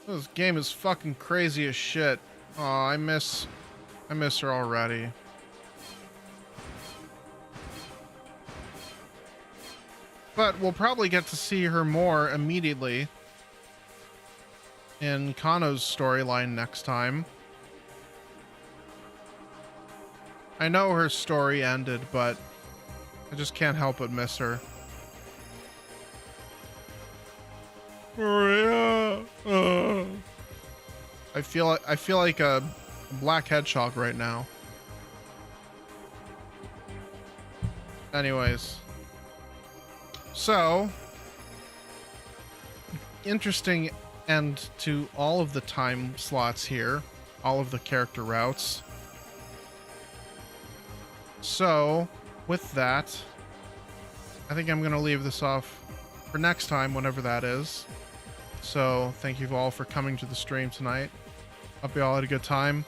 This game is fucking crazy as shit. Oh, I miss her already. But we'll probably get to see her more immediately in Kano's storyline next time. I know her story ended, but I just can't help but miss her. I feel like a black hedgehog right now. Anyways. So, interesting end to all of the time slots here. All of the character routes. So, with that, I think I'm going to leave this off for next time, whenever that is. So, thank you all for coming to the stream tonight. Hope you all had a good time.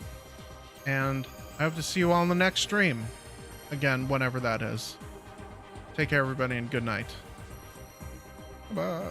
And I hope to see you all in the next stream. Again, whenever that is. Take care, everybody, and good night. Bye.